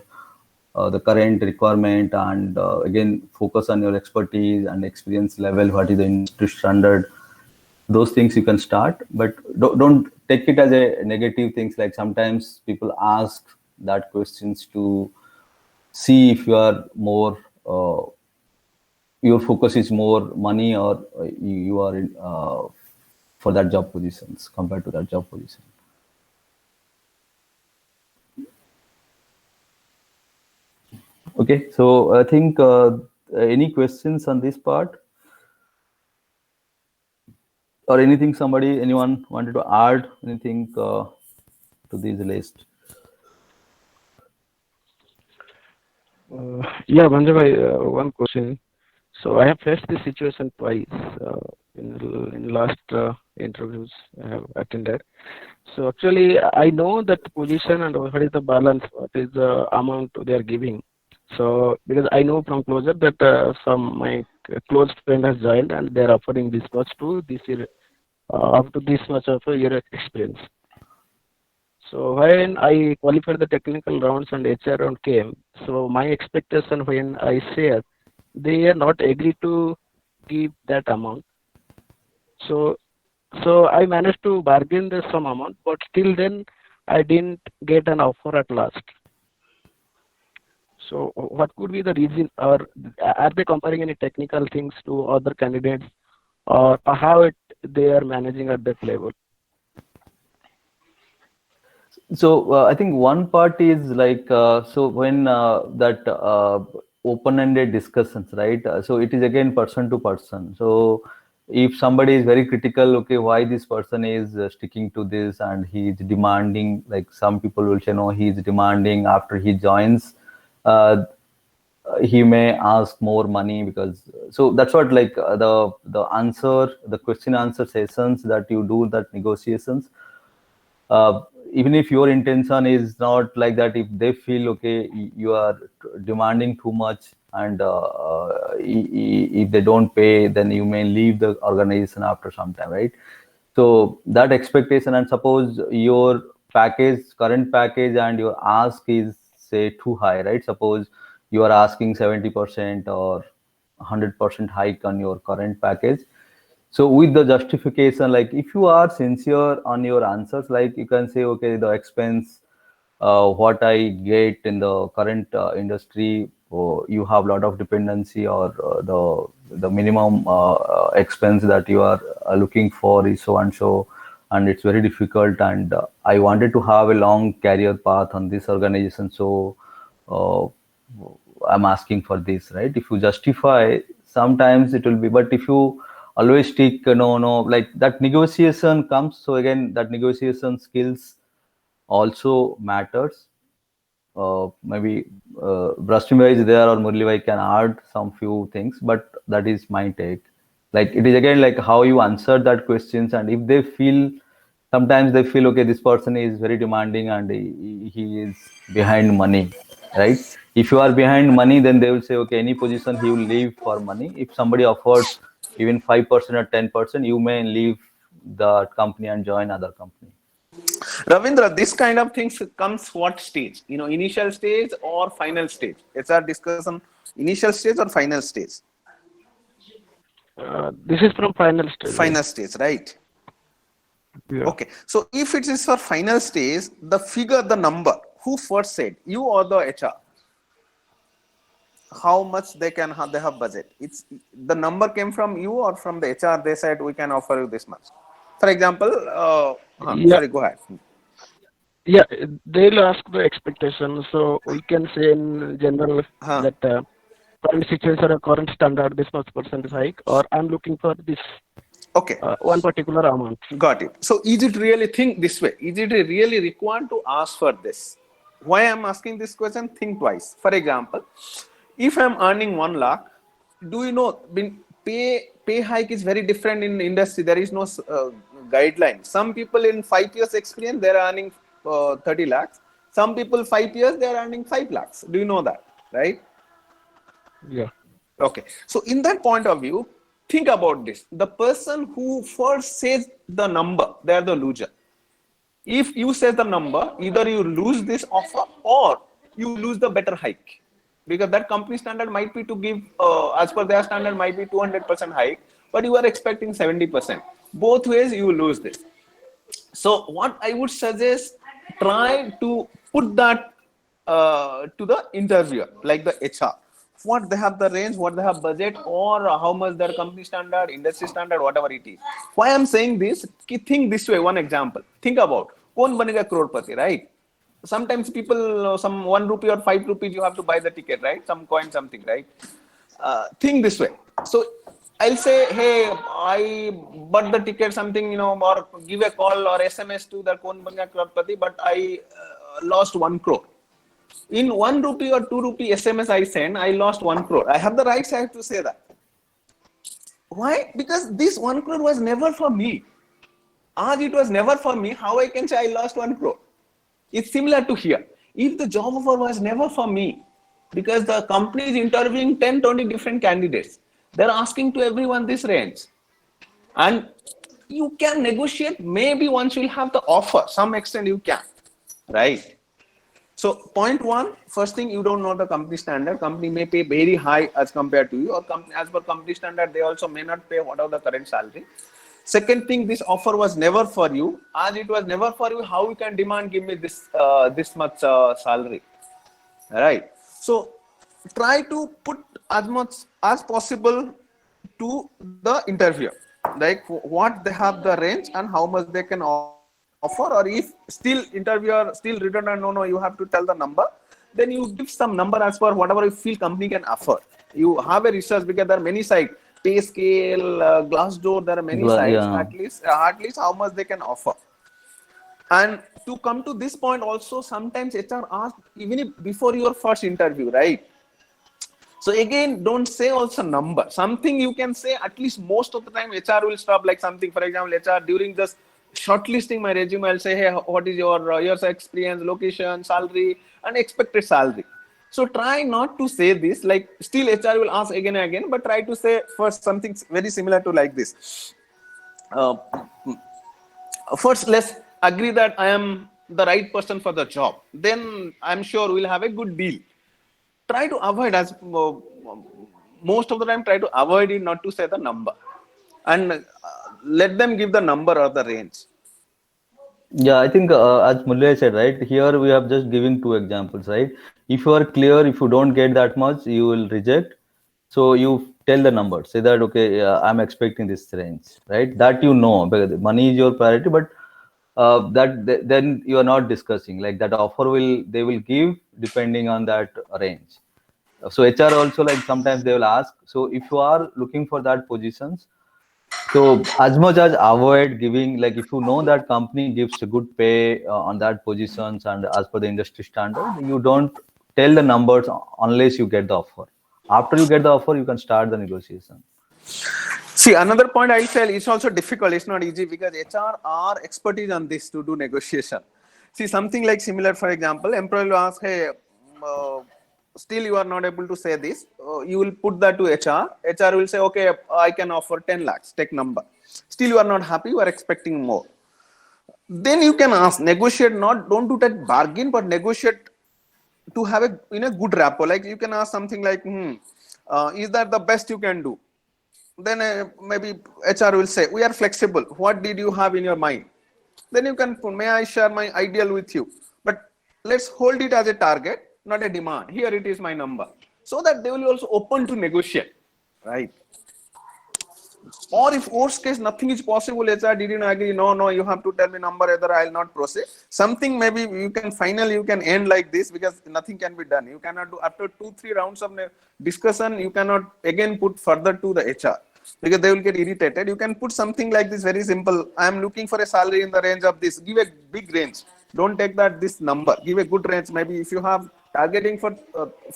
the current requirement, and again focus on your expertise and experience level. What is the industry standard? Those things you can start, but don't take it as a negative things. Like sometimes people ask that questions to see if you are more your focus is more money, or you are in, for that job positions compared to that job position. Okay, so I think any questions on this part, or anything anyone wanted to add anything to this list? Yeah, Banjabhai, one question. So I have faced this situation twice in last interviews I have attended. So actually, I know that position and what is the balance, what is the amount they are giving. So because I know from closer that some my close friend has joined and they are offering this much to this year, up to this much of a year experience. So when I qualified the technical rounds and HR round came, so my expectation when I said they are not agree to give that amount. So I managed to bargain the some amount, but till then I didn't get an offer at last. So what could be the reason, or are they comparing any technical things to other candidates, or how they are managing at that level? So I think one part is like so when that open-ended discussions, right? So it is again person to person. So if somebody is very critical, okay, why this person is sticking to this and he is demanding, like some people will say no, he is demanding after he joins, he may ask more money, because so that's what like the question answer sessions that you do, that negotiations. Even if your intention is not like that, if they feel okay you are demanding too much, and if they don't pay, then you may leave the organization after some time, right? So that expectation, and suppose your current package and your ask is say too high, right? Suppose you are asking 70% or 100% hike on your current package. So with the justification, like if you are sincere on your answers, like you can say, okay, the expense, what I get in the current industry you have a lot of dependency, or the minimum expense that you are looking for is so and so, and it's very difficult, and I wanted to have a long career path on this organization, so I'm asking for this, right? If you justify, sometimes it will be, but if you always stick, no, like that negotiation comes. So again, that negotiation skills also matters. Maybe Brashtimba is there, or Murli can add some few things, but that is my take. Like it is again like how you answer that questions, and if they feel, sometimes they feel, okay, this person is very demanding and he is behind money, right? If you are behind money, then they will say, okay, any position he will leave for money. If somebody offers even 5% or 10%, you may leave the company and join other company. Ravindra, this kind of things comes what stage? Initial stage or final stage? HR discussion, initial stage or final stage? This is from final stage. Final stage, right? Yeah. Okay. So if it is for final stage, the figure, the number, who first said, you or the HR? How much they have budget? It's the number came from you or from the HR? They said we can offer you this much. For example, sorry, go ahead. Yeah, they'll ask the expectation. So we can say in general that current situation or current standard, this much percent hike, or I'm looking for this. Okay. One particular amount. Got it. So is it really, think this way, is it really required to ask for this? Why I'm asking this question? Think twice. For example, if I'm earning 1 lakh, do you know pay hike is very different in the industry. There is no guideline. Some people in 5 years experience, they're earning 30 lakhs. Some people 5 years, they're earning 5 lakhs. Do you know that? Right? Yeah. Okay. So in that point of view, think about this. The person who first says the number, they're the loser. If you say the number, either you lose this offer or you lose the better hike. Because that company standard might be to give, as per their standard, might be 200% hike, but you are expecting 70%. Both ways, you lose this. So what I would suggest, try to put that to the interviewer, like the HR. What they have the range, what they have budget, or how much their company standard, industry standard, whatever it is. Why I'm saying this, think this way, one example. Think about, kaun banega crorepati, right? Sometimes people, some 1 rupee or 5 rupees, you have to buy the ticket, right? Some coin, something, right? Think this way. So I'll say, hey, I bought the ticket, something, or give a call or SMS to the kaun banega crorepati, but I lost 1 crore. In 1 rupee or 2 rupee SMS I send, I lost 1 crore. I have the right side to say that. Why? Because this 1 crore was never for me. As it was never for me, how I can say I lost 1 crore? It's similar to here. If the job offer was never for me, because the company is interviewing 10, 20 different candidates, they're asking to everyone this range. And you can negotiate, maybe once you'll have the offer, some extent you can, right? So point 1, first thing, you don't know the company standard. Company may pay very high as compared to you, or as per company standard, they also may not pay whatever the current salary. Second thing, this offer was never for you. As it was never for you, how you can demand, give me this this much salary, right? So try to put as much as possible to the interviewer, like what they have the range and how much they can offer. Or if still interviewer still written and no, you have to tell the number, then you give some number as per whatever you feel company can offer. You have a research, because there are many sites, pay scale, Glassdoor, there are many sites, at least how much they can offer. And to come to this point also, sometimes HR asks even if before your first interview, right? So again, don't say also number. Something you can say, at least most of the time HR will stop, like something, for example, HR during this shortlisting my resume, I'll say, hey, what is your years experience, location, salary, and expected salary. So try not to say this, like still HR will ask again and again, but try to say first something very similar to like this. First, let's agree that I am the right person for the job. Then I'm sure we'll have a good deal. Try to avoid, as most of the time, try to avoid it, not to say the number. And let them give the number or the range. Yeah, I think as Mulya said, right, here we have just giving two examples, right? If you are clear, if you don't get that much, you will reject. So you tell the number, say that, okay, I'm expecting this range, right? That you know, because money is your priority, but then you are not discussing, like that offer they will give depending on that range. So HR also, like sometimes they will ask. So if you are looking for that positions, so as much as avoid giving, like if you know that company gives a good pay on that positions and as per the industry standard, you don't tell the numbers unless you get the offer. After you get the offer, you can start the negotiation. See, another point I'll say, it's also difficult. It's not easy because HR are expertise on this to do negotiation. See, something like similar, for example, employer will ask, hey, still you are not able to say this. You will put that to HR. HR will say, okay, I can offer 10 lakhs, take number. Still you are not happy, you are expecting more. Then you can ask, negotiate, don't do that bargain, but negotiate to have a good rapport. Like you can ask something like, is that the best you can do? Then maybe HR will say, we are flexible. What did you have in your mind? Then you can put, may I share my ideal with you? But let's hold it as a target, not a demand. Here it is my number. So that they will also open to negotiate, right? Or if worst case nothing is possible, HR didn't agree, no, you have to tell me number, either I'll not proceed. Something maybe you can finally you can end like this because nothing can be done. You cannot do after 2-3 rounds of discussion, you cannot again put further to the HR because they will get irritated. You can put something like this, very simple. I am looking for a salary in the range of this. Give a big range. Don't take that this number. Give a good range. Maybe if you have targeting for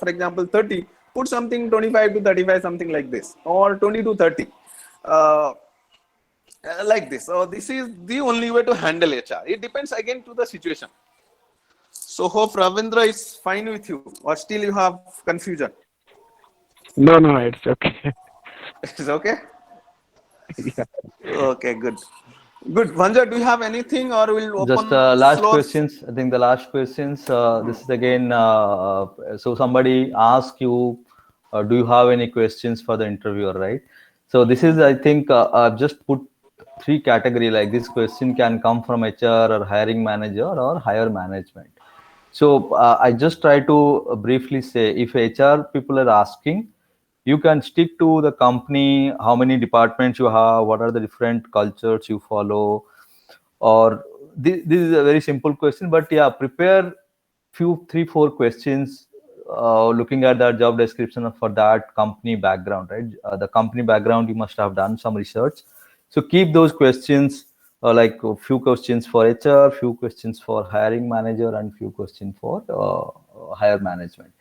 example 30, put something 25 to 35, something like this, or 20 to 30. Like this. So this is the only way to handle HR. It depends again to the situation. So hope Ravindra is fine with you, or still you have confusion. No, it's okay. It's okay. Yeah. Okay, good. Vanja, do you have anything, or we'll open Just last floor? questions. I think the last questions. This is again. So somebody asks you, do you have any questions for the interviewer, right? So this is, I think, I've just put 3 category. Like this question can come from HR or hiring manager or higher management. So I just try to briefly say, if HR people are asking, you can stick to the company, how many departments you have, what are the different cultures you follow, or this is a very simple question, but yeah, prepare few 3-4 questions looking at that job description for that company background, right? The company background, you must have done some research. So keep those questions, like a few questions for HR, few questions for hiring manager, and few questions for higher management.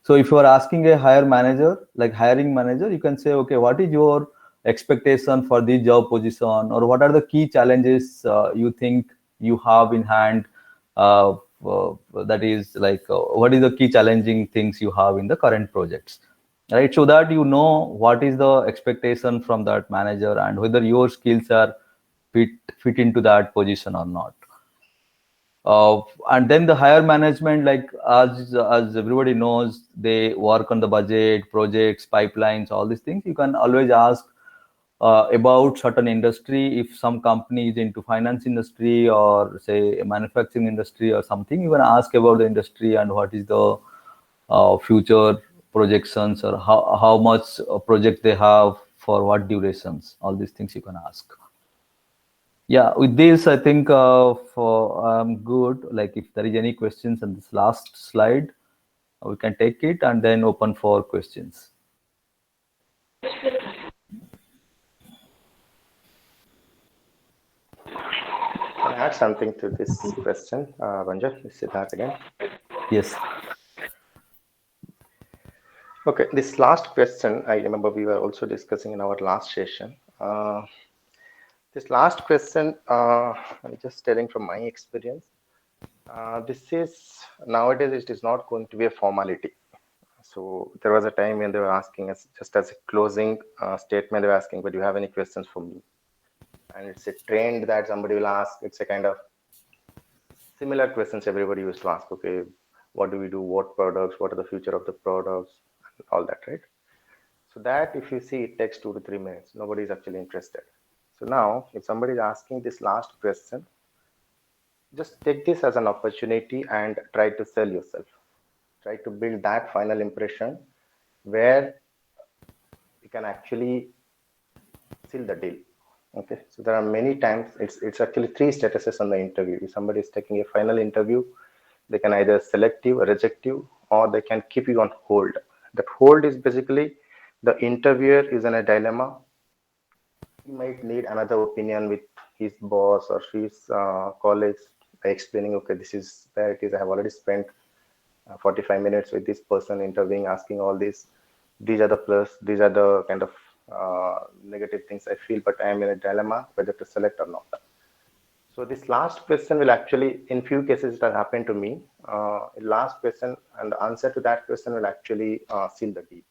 So if you are asking a higher manager, like hiring manager, you can say, okay, what is your expectation for the job position, or what are the key challenges you think you have in hand? That is like, what is the key challenging things you have in the current projects, right? So that you know what is the expectation from that manager and whether your skills are fit into that position or not. And then the higher management, like as everybody knows, they work on the budget, projects, pipelines, all these things. You can always ask about certain industry. If some company is into finance industry or say a manufacturing industry or something, you can ask about the industry and what is the future projections, or how much project they have, for what durations. All these things you can ask. Yeah, with this, I think I'm good. Like if there is any questions on this last slide, we can take it and then open for questions. Can I add something to this question, Vanja? Siddharth again. Yes. Okay, this last question, I remember we were also discussing in our last session. This last question, I'm just telling from my experience. This is, nowadays, it is not going to be a formality. So there was a time when they were asking us, just as a closing statement, they were asking, but do you have any questions for me? And it's a trend that somebody will ask. It's a kind of similar questions everybody used to ask. Okay, what do we do? What products? What are the future of the products? All that, right? So that, if you see, it takes 2 to 3 minutes. Nobody is actually interested. So now, if somebody is asking this last question, just take this as an opportunity and try to sell yourself. Try to build that final impression where you can actually seal the deal. Okay, so there are many times it's actually three statuses on the interview. If somebody is taking a final interview, they can either select you or reject you, or they can keep you on hold. That hold is basically the interviewer is in a dilemma. He might need another opinion with his boss or his colleagues by explaining, okay, this is where it is. I have already spent 45 minutes with this person interviewing, asking all this. These are the plus, these are the kind of negative things I feel, but I am in a dilemma whether to select or not. So this last question will actually, in few cases, it has happened to me. Last question and the answer to that question will actually seal the deal.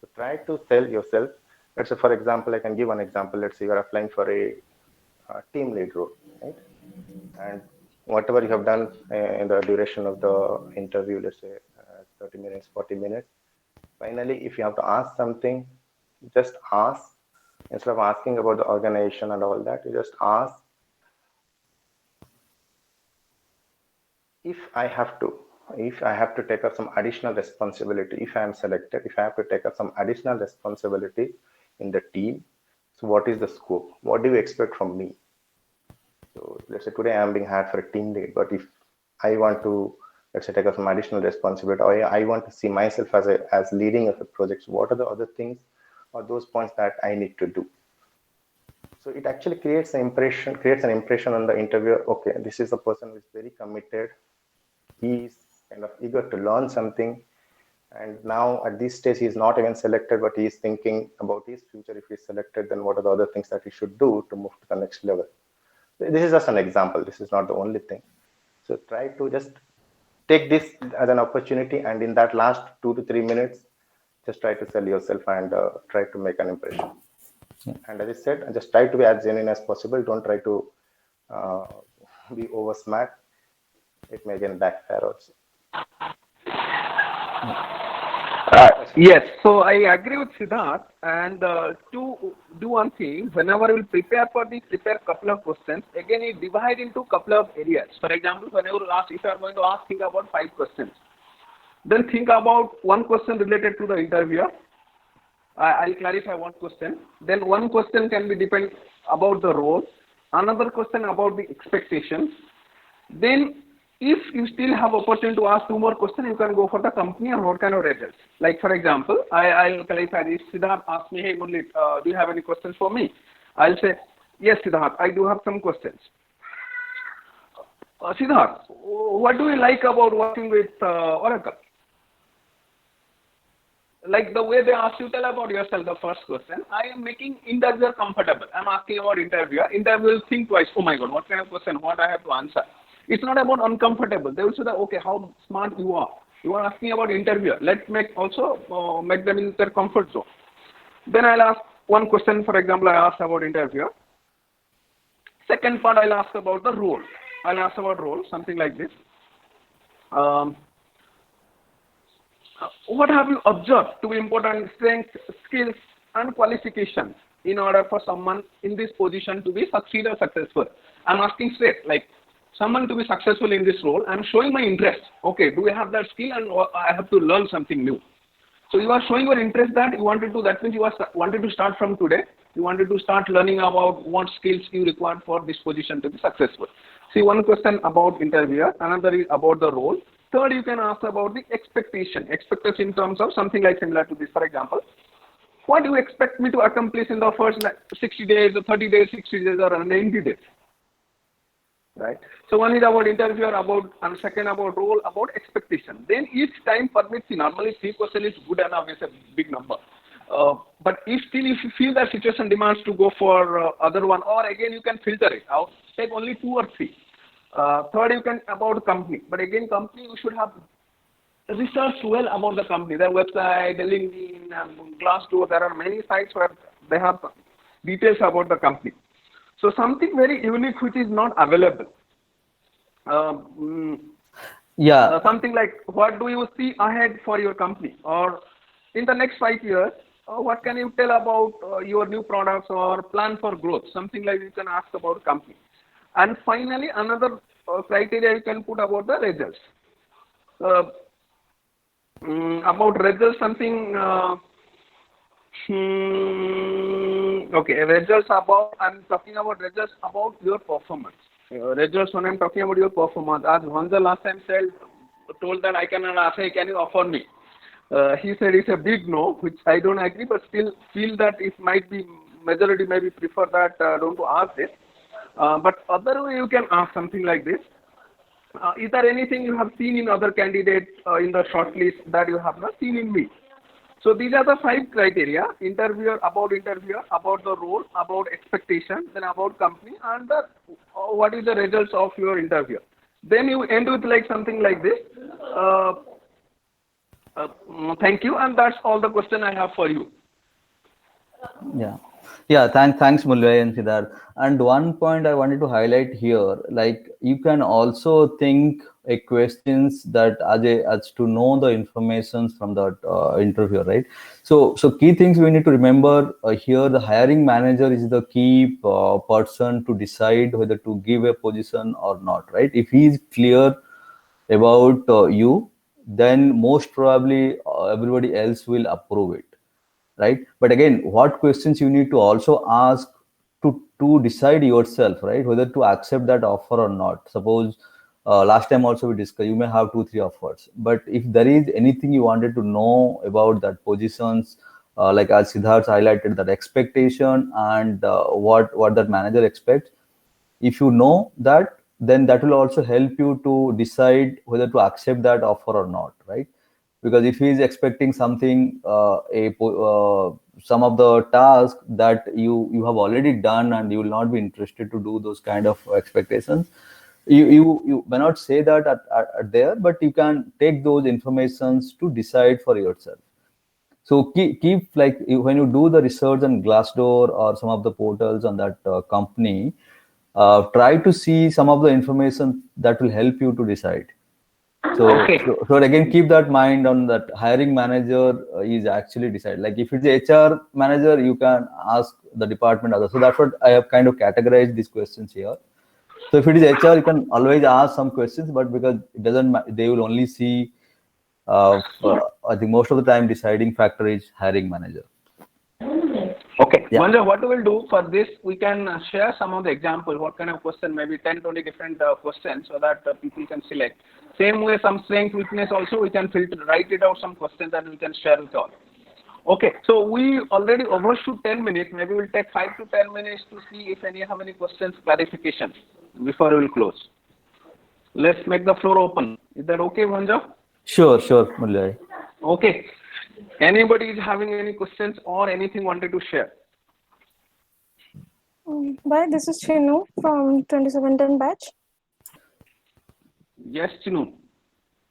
So try to sell yourself. Let's say, for example, I can give one example. Let's say you are applying for a team lead role, right? And whatever you have done in the duration of the interview, let's say 30 minutes, 40 minutes. Finally, if you have to ask something, just ask. Instead of asking about the organization and all that, you just ask, if I have to take up some additional responsibility, if I am selected, if I have to take up some additional responsibility in the team, so what is the scope? What do you expect from me? So let's say today I am being hired for a team lead, but if I want to, let's say, take up some additional responsibility, or I want to see myself as leading of a project, so what are the other things or those points that I need to do? So it actually creates an impression on the interviewer. Okay, this is a person who is very committed. He is kind of eager to learn something. And now at this stage, he is not even selected, but he is thinking about his future. If he is selected, then what are the other things that he should do to move to the next level? This is just an example. This is not the only thing. So try to just take this as an opportunity. And in that last 2 to 3 minutes, just try to sell yourself and try to make an impression. And as I said, just try to be as genuine as possible. Don't try to be over smart. It may again backfire also. Yes, so I agree with Siddharth. And to do one thing, whenever we prepare for this, prepare a couple of questions. Again, it divide into a couple of areas. For example, whenever you ask, if you are going to ask, think about 5 questions. Then think about one question related to the interviewer. I'll clarify one question. Then one question can be depend about the role. Another question about the expectations. Then if you still have opportunity to ask 2 more questions, you can go for the company and what kind of results. Like for example, I'll clarify this. Siddharth asked me, hey Murli, do you have any questions for me? I'll say, yes Siddharth, I do have some questions. Siddharth, what do you like about working with Oracle? Like the way they ask you, tell about yourself, the first question. I am making interviewer comfortable. I'm asking about interviewer. Interviewer will think twice, oh my God, what kind of question, what I have to answer. It's not about uncomfortable. They will say that, okay, how smart you are. You are asking about interviewer. Let's make them in their comfort zone. Then I'll ask one question, for example, I asked about interviewer. Second part, I'll ask about the role. I'll ask about role, something like this. What have you observed to be important strengths, skills, and qualifications in order for someone in this position to be succeed or successful? I'm asking straight, like someone to be successful in this role, I'm showing my interest. Okay, do I have that skill and I have to learn something new? So you are showing your interest that you wanted to, that means you wanted to start from today. You wanted to start learning about what skills you required for this position to be successful. See, one question about interviewer, another is about the role. Third, you can ask about the expectation. Expectation in terms of something like similar to this, for example. What do you expect me to accomplish in the first 60 days, or 30 days, 60 days, or 90 days? Right. So one is about interviewer, and second about role, about expectation. Then each time permits, normally 3 questions is good enough, it's a big number. But if you feel that situation demands to go for other one, or again you can filter it out, take only 2 or 3. Third, you can about company. But again, company, you should have researched well about the company, their website, LinkedIn, Glassdoor. There are many sites where they have details about the company. So something very unique which is not available. Something like, what do you see ahead for your company? Or in the next 5 years, what can you tell about your new products or plan for growth? Something like you can ask about company. And finally, another criteria you can put about the results. About results, something. Okay, results about. I'm talking about results about your performance. Results when I'm talking about your performance. As Vanza last time told that I cannot ask, hey, can you offer me? He said it's a big no, which I don't agree, but still feel that it might be majority maybe prefer that don't to ask this. But other way you can ask something like this. Is there anything you have seen in other candidates in the shortlist that you have not seen in me? So these are the 5 criteria: interviewer, about the role, about expectation, then about company, and what is the results of your interview. Then you end with like something like this. Thank you, and that's all the question I have for you. Yeah. Thanks, Mulvai and Siddharth. And one point I wanted to highlight here, like you can also think a questions that as to know the information from that interviewer, right? So key things we need to remember here: the hiring manager is the key person to decide whether to give a position or not, right? If he is clear about you, then most probably everybody else will approve it, right? But again, what questions you need to also ask to decide yourself, right, whether to accept that offer or not. Suppose last time also we discussed, you may have 2-3 offers, but if there is anything you wanted to know about that positions, like as Siddharth highlighted, that expectation and what that manager expects, if you know that, then that will also help you to decide whether to accept that offer or not, right? Because if he is expecting something, some of the tasks that you have already done and you will not be interested to do those kind of expectations, you may not say that at there, but you can take those informations to decide for yourself. So keep like when you do the research on Glassdoor or some of the portals on that company, try to see some of the information that will help you to decide. So again, keep that mind on that hiring manager is actually decide. Like if it's a HR manager, you can ask the department other. So that's what I have kind of categorized these questions here. So if it is HR, you can always ask some questions, but because it doesn't, they will only see. I think most of the time deciding factor is hiring manager. Okay. Yeah. Vanja, what we will do for this, we can share some of the examples, what kind of question, maybe 10-20 different questions, so that people can select. Same way, some strength, weakness also, we can filter, write it out some questions and we can share with all. Okay, so we already overshoot 10 minutes. Maybe we'll take 5 to 10 minutes to see if any have any questions, clarifications before we will close. Let's make the floor open. Is that okay, Vanja? Sure, Mulvai. Okay. Anybody is having any questions or anything wanted to share? Bye, this is Chinu from 2710 batch. Yes, Chinu.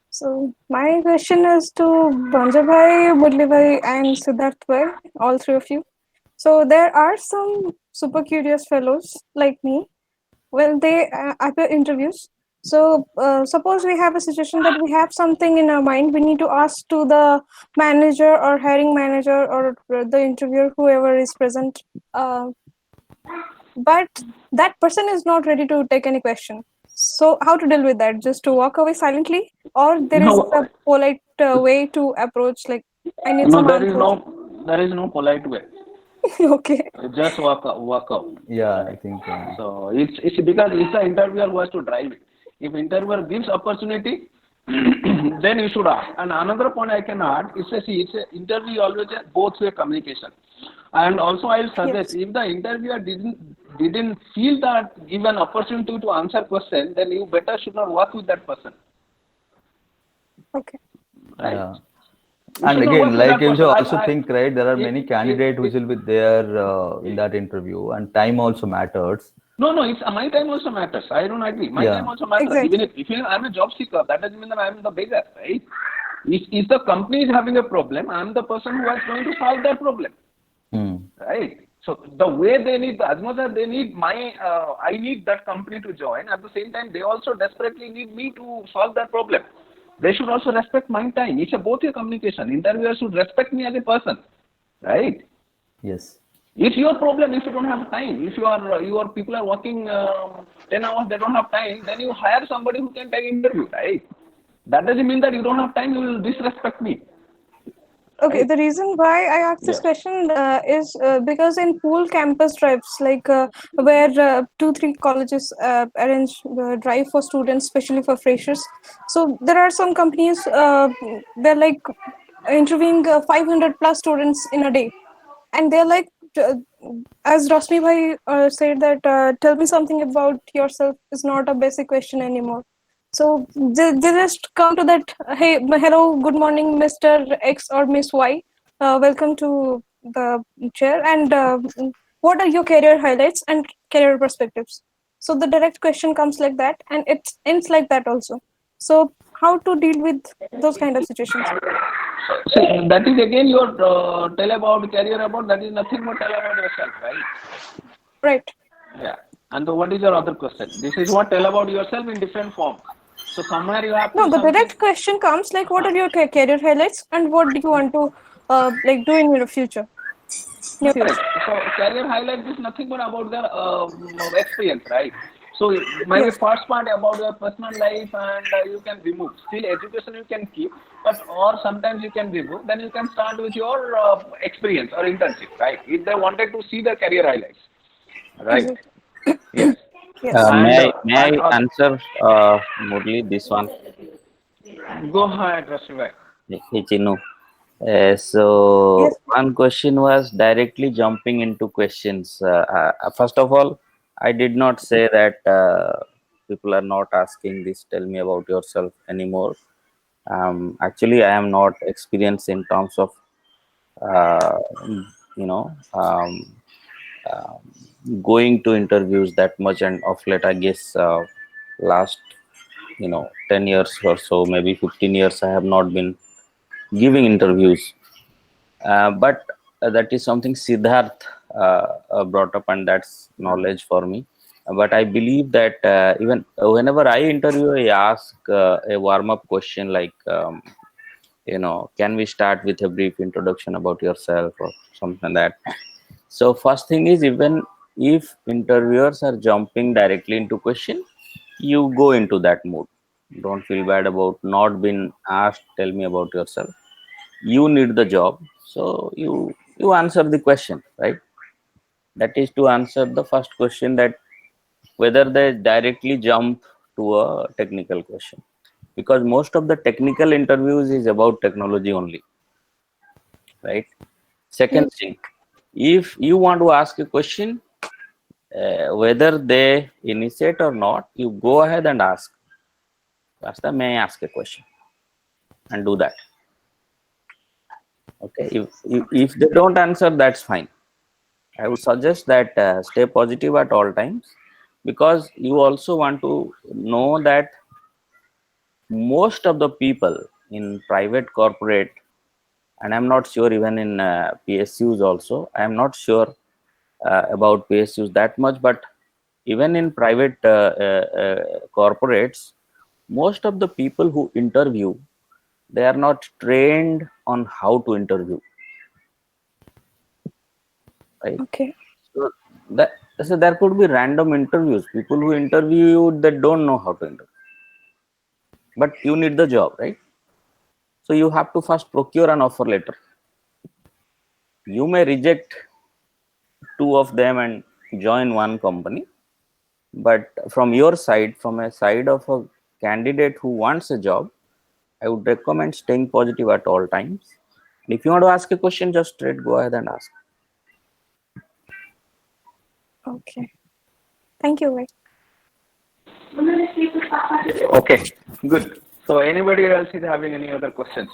So my question is to Banjabhai, Murlibhai and Siddharth Bhai, all 3 of you. So there are some super curious fellows like me. Well, they appear interviews. So suppose we have a situation that we have something in our mind, we need to ask to the manager or hiring manager or the interviewer, whoever is present. But that person is not ready to take any question. So how to deal with that? Just to walk away silently, or there is a polite way to approach? Like I need some answers. There is no polite way. Okay. Just walk out. Yeah, I think. So it's because it's the interviewer who has to drive it. If interviewer gives opportunity, then you should ask. And another point I can add is it's an interview always a both-way communication. And also I'll suggest if the interviewer didn't feel that give an opportunity to answer question, then you better should not work with that person. Okay. Right. Yeah. And again, like you should also think, right, there are many candidates which will be there in that interview, and time also matters. No, it's my time also matters. I don't agree. My time also matters. Exactly. Even if I'm a job seeker, that doesn't mean that I'm the beggar, right? If the company is having a problem, I'm the person who is going to solve that problem. Right? So the way they need, as much as they need I need that company to join, at the same time, they also desperately need me to solve that problem. They should also respect my time. It's a both your communication. Interviewers should respect me as a person. Right? Yes. It's your problem if you don't have time. If your people are working 10 hours, they don't have time, then you hire somebody who can take interview, right? That doesn't mean that you don't have time, you will disrespect me. Okay, Right? the reason why I asked this Yeah. question is because in pool campus drives, like where 2-3 colleges arrange drive for students, especially for freshers. So there are some companies they're like interviewing 500 plus students in a day, and they're like, as Rosmi bhai said that tell me something about yourself is not a basic question anymore. So they just come to that, hey, hello, good morning, Mr. X or Miss Y. Welcome to the chair. And what are your career highlights and career perspectives? So the direct question comes like that, and it ends like that also. So how to deal with those kind of situations? So that is again your tell about career about, that is nothing but tell about yourself, right? Right. Yeah. And what is your other question? This is what tell about yourself in different form. So somewhere you have to No, the direct question comes like, what are your career highlights and what do you want to like do in your future? Correct. So career highlight is nothing but about their experience, right? So maybe first part about your personal life and you can remove. Still education you can keep, but or sometimes you can remove. Then you can start with your experience or internship, right? If they wanted to see the career highlights, right? Yes. May I answer Murli this one? Go ahead, Rashmi. Hey, Chinu. So one question was directly jumping into questions. First of all, I did not say that people are not asking this, tell me about yourself anymore. Actually, I am not experienced in terms of, you know, going to interviews that much, and of late, I guess, last, 10 years or so, maybe 15 years, I have not been giving interviews. But that is something Siddharth brought up, and that's knowledge for me. But I believe that even whenever I interview, I ask a warm-up question like, can we start with a brief introduction about yourself or something like that. So first thing is, even if interviewers are jumping directly into question, you go into that mood. Don't feel bad about not being asked, tell me about yourself. You need the job, so you answer the question, right? That is to answer the first question, that whether they directly jump to a technical question, because most of the technical interviews is about technology only, right? Second thing, if you want to ask a question, whether they initiate or not, you go ahead and ask. Rasta, may I ask a question? And do that. Okay, if they don't answer, that's fine. I would suggest that stay positive at all times, because you also want to know that most of the people in private corporate, and I'm not sure even in PSUs also, I'm not sure about PSUs that much, but even in private corporates, most of the people who interview, they are not trained on how to interview, right? Okay. So there could be random interviews, people who interview you that don't know how to interview, but you need the job, right? So you have to first procure an offer letter. You may reject 2 of them and join one company, but from your side, from a side of a candidate who wants a job, I would recommend staying positive at all times. And if you want to ask a question, just straight go ahead and ask. Okay. Thank you, Vai. Okay, good. So anybody else is having any other questions?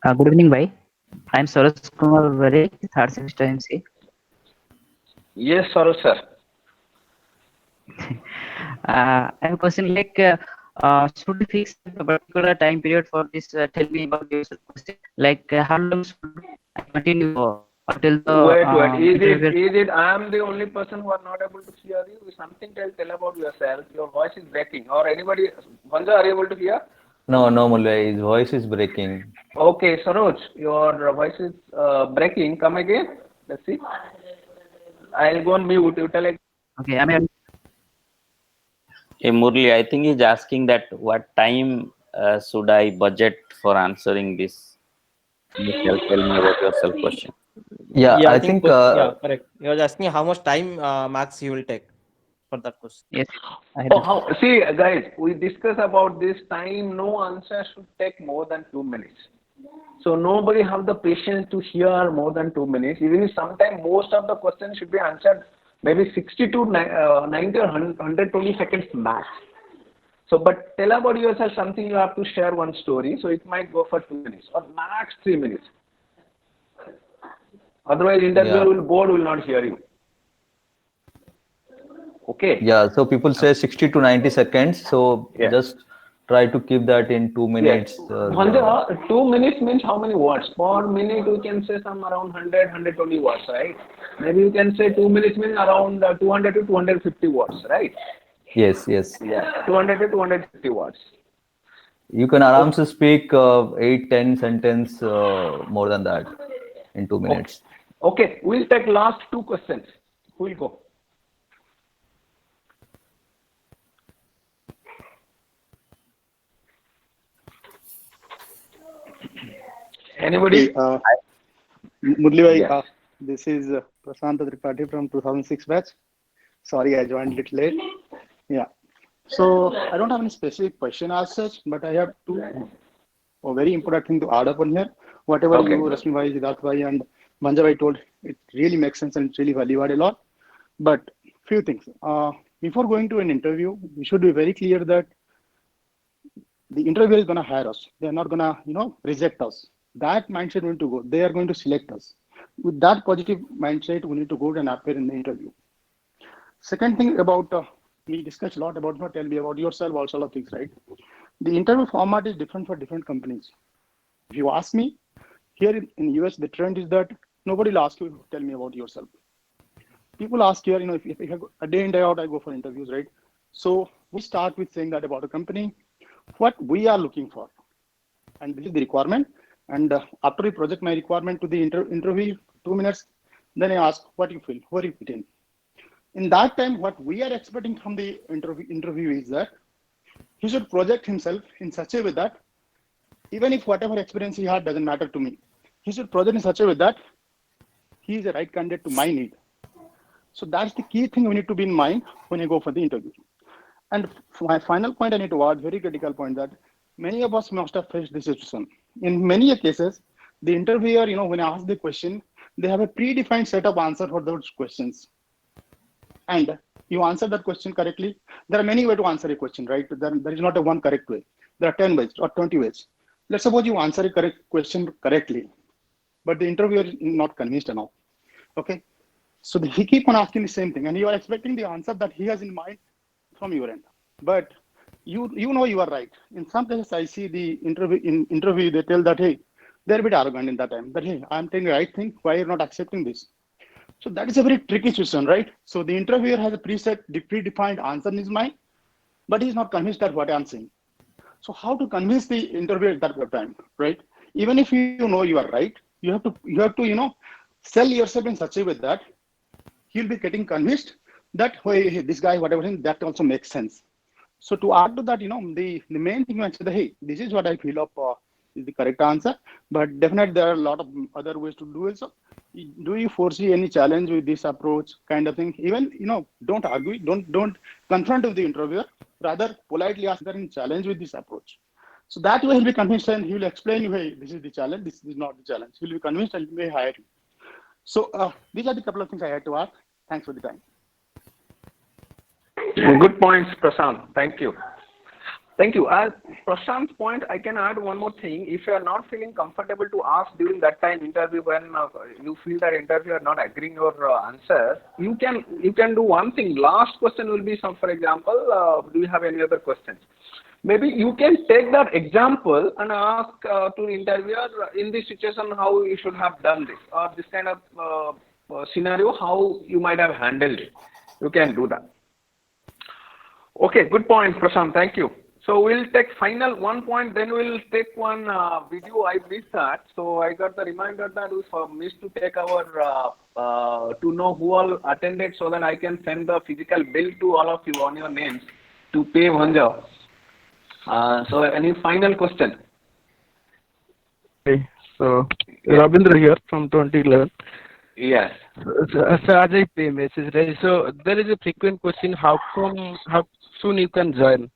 Good evening, Bhai. I am Saroj Kumar Vare, third semester MC. Yes, Saroj sir. I have a question like, should we fix a particular time period for this? Tell me about yourself question. Like, how long should I continue until the Wait. Is it I am the only person who are not able to hear you? Something tell about yourself. Your voice is breaking. Or anybody, Vanja, are you able to hear? No, no, Mulay, his voice is breaking. Okay, Saroj, your voice is breaking. Come again. Let's see. I'll go on mute. You tell it. Okay, I mean, Hey Murli, I think he's asking that what time should I budget for answering this? Can you tell me about yourself question? Yeah, Yeah, I think yeah, correct. He was asking how much time max he will take for that question. yes, I had Oh, see, guys, we discuss about this time. No answer should take more than 2 minutes. So nobody have the patience to hear more than 2 minutes. Even if sometimes most of the questions should be answered maybe 60 to 90 or 120 seconds max. So, but tell about yourself something you have to share one story. So it might go for 2 minutes or max 3 minutes. Otherwise, interviewer will bored, will not hear you. Okay. yeah, so people say 60 to 90 seconds. So just try to keep that in 2 minutes. Yes. 2 minutes means how many words? Per minute, we can say some around 100, 120 words, right? Maybe you can say 2 minutes means around 200 to 250 words, right? Yes, yes. Yeah, 200 to 250 words. You can aram se speak 8-10 sentence more than that in 2 minutes. Okay, we'll take last 2 questions. Who will go? Anybody? Murli bhai, this is Prashant Tripathi from 2006 batch. Sorry, I joined a little late. Yeah. So I don't have any specific question as such, but I have two very important thing to add up on here. Whatever you, Rashmi bhai, Siddharth bhai, and Banja bhai told, it really makes sense and it's really valued a lot. But few things. Before going to an interview, we should be very clear that the interviewer is going to hire us. They are not going to, reject us. That mindset we need to go. They are going to select us. With that positive mindset, we need to go and appear in the interview. Second thing about, we discussed a lot about, tell me about yourself, all sort of things, right? The interview format is different for different companies. If you ask me, here in US, the trend is that nobody will ask you, tell me about yourself. People ask here, if I go, a day in, day out, I go for interviews, right? So we start with saying that about a company, what we are looking for. And this is the requirement. And after we project my requirement to the interview, 2 minutes, then I ask what you feel, where you fit in. In that time, what we are expecting from the interview is that he should project himself in such a way that even if whatever experience he had doesn't matter to me, he should project in such a way that he is the right candidate to my need. So that's the key thing we need to be in mind when you go for the interview. And my final point I need to add, very critical point, that many of us must have faced this situation. In many cases, the interviewer, when I ask the question, they have a predefined set of answers for those questions. And you answer that question correctly. There are many ways to answer a question, right? There is not a one correct way. There are 10 ways or 20 ways. Let's suppose you answer a correct question correctly, but the interviewer is not convinced enough. Okay. So he keep on asking the same thing, and you are expecting the answer that he has in mind from your end. But you know you are right. In some cases, I see the interview, they tell that, hey, they're a bit arrogant in that time. That, hey, I'm telling the right thing. Why you're not accepting this? So that is a very tricky situation, right? So the interviewer has a predefined answer in his mind, but he's not convinced that what I'm saying. So how to convince the interviewer at that time, right? Even if you know you are right, you have to sell yourself in such a way that he'll be getting convinced that, hey, this guy, whatever, that also makes sense. So to add to that, the main thing I said, hey, this is what I feel of is the correct answer, but definitely there are a lot of other ways to do it. So do you foresee any challenge with this approach kind of thing? Even, don't argue, don't confront with the interviewer, rather politely ask them challenge with this approach. So that way he'll be convinced and he will explain you, hey, this is the challenge, this is not the challenge. He'll be convinced and he may hire you. So these are the couple of things I had to ask. Thanks for the time. Good points, Prashant. Thank you. Thank you. As Prashant's point, I can add one more thing. If you are not feeling comfortable to ask during that time interview, when you feel that interviewer not agreeing your answer, you can do one thing. Last question will be some, for example, do you have any other questions? Maybe you can take that example and ask to the interviewer, in this situation, how you should have done this, or this kind of scenario, how you might have handled it. You can do that. Okay, good point, Prashant. Thank you. So we'll take final 1 point, then we'll take one video. I missed that. So I got the reminder that we missed to take our, to know who all attended so that I can send the physical bill to all of you on your names to pay Bhanja. So any final question? Okay. So Rabindra here from 2011. Yes. So Ajay pay message, right? So there is a frequent question: how soon you can join?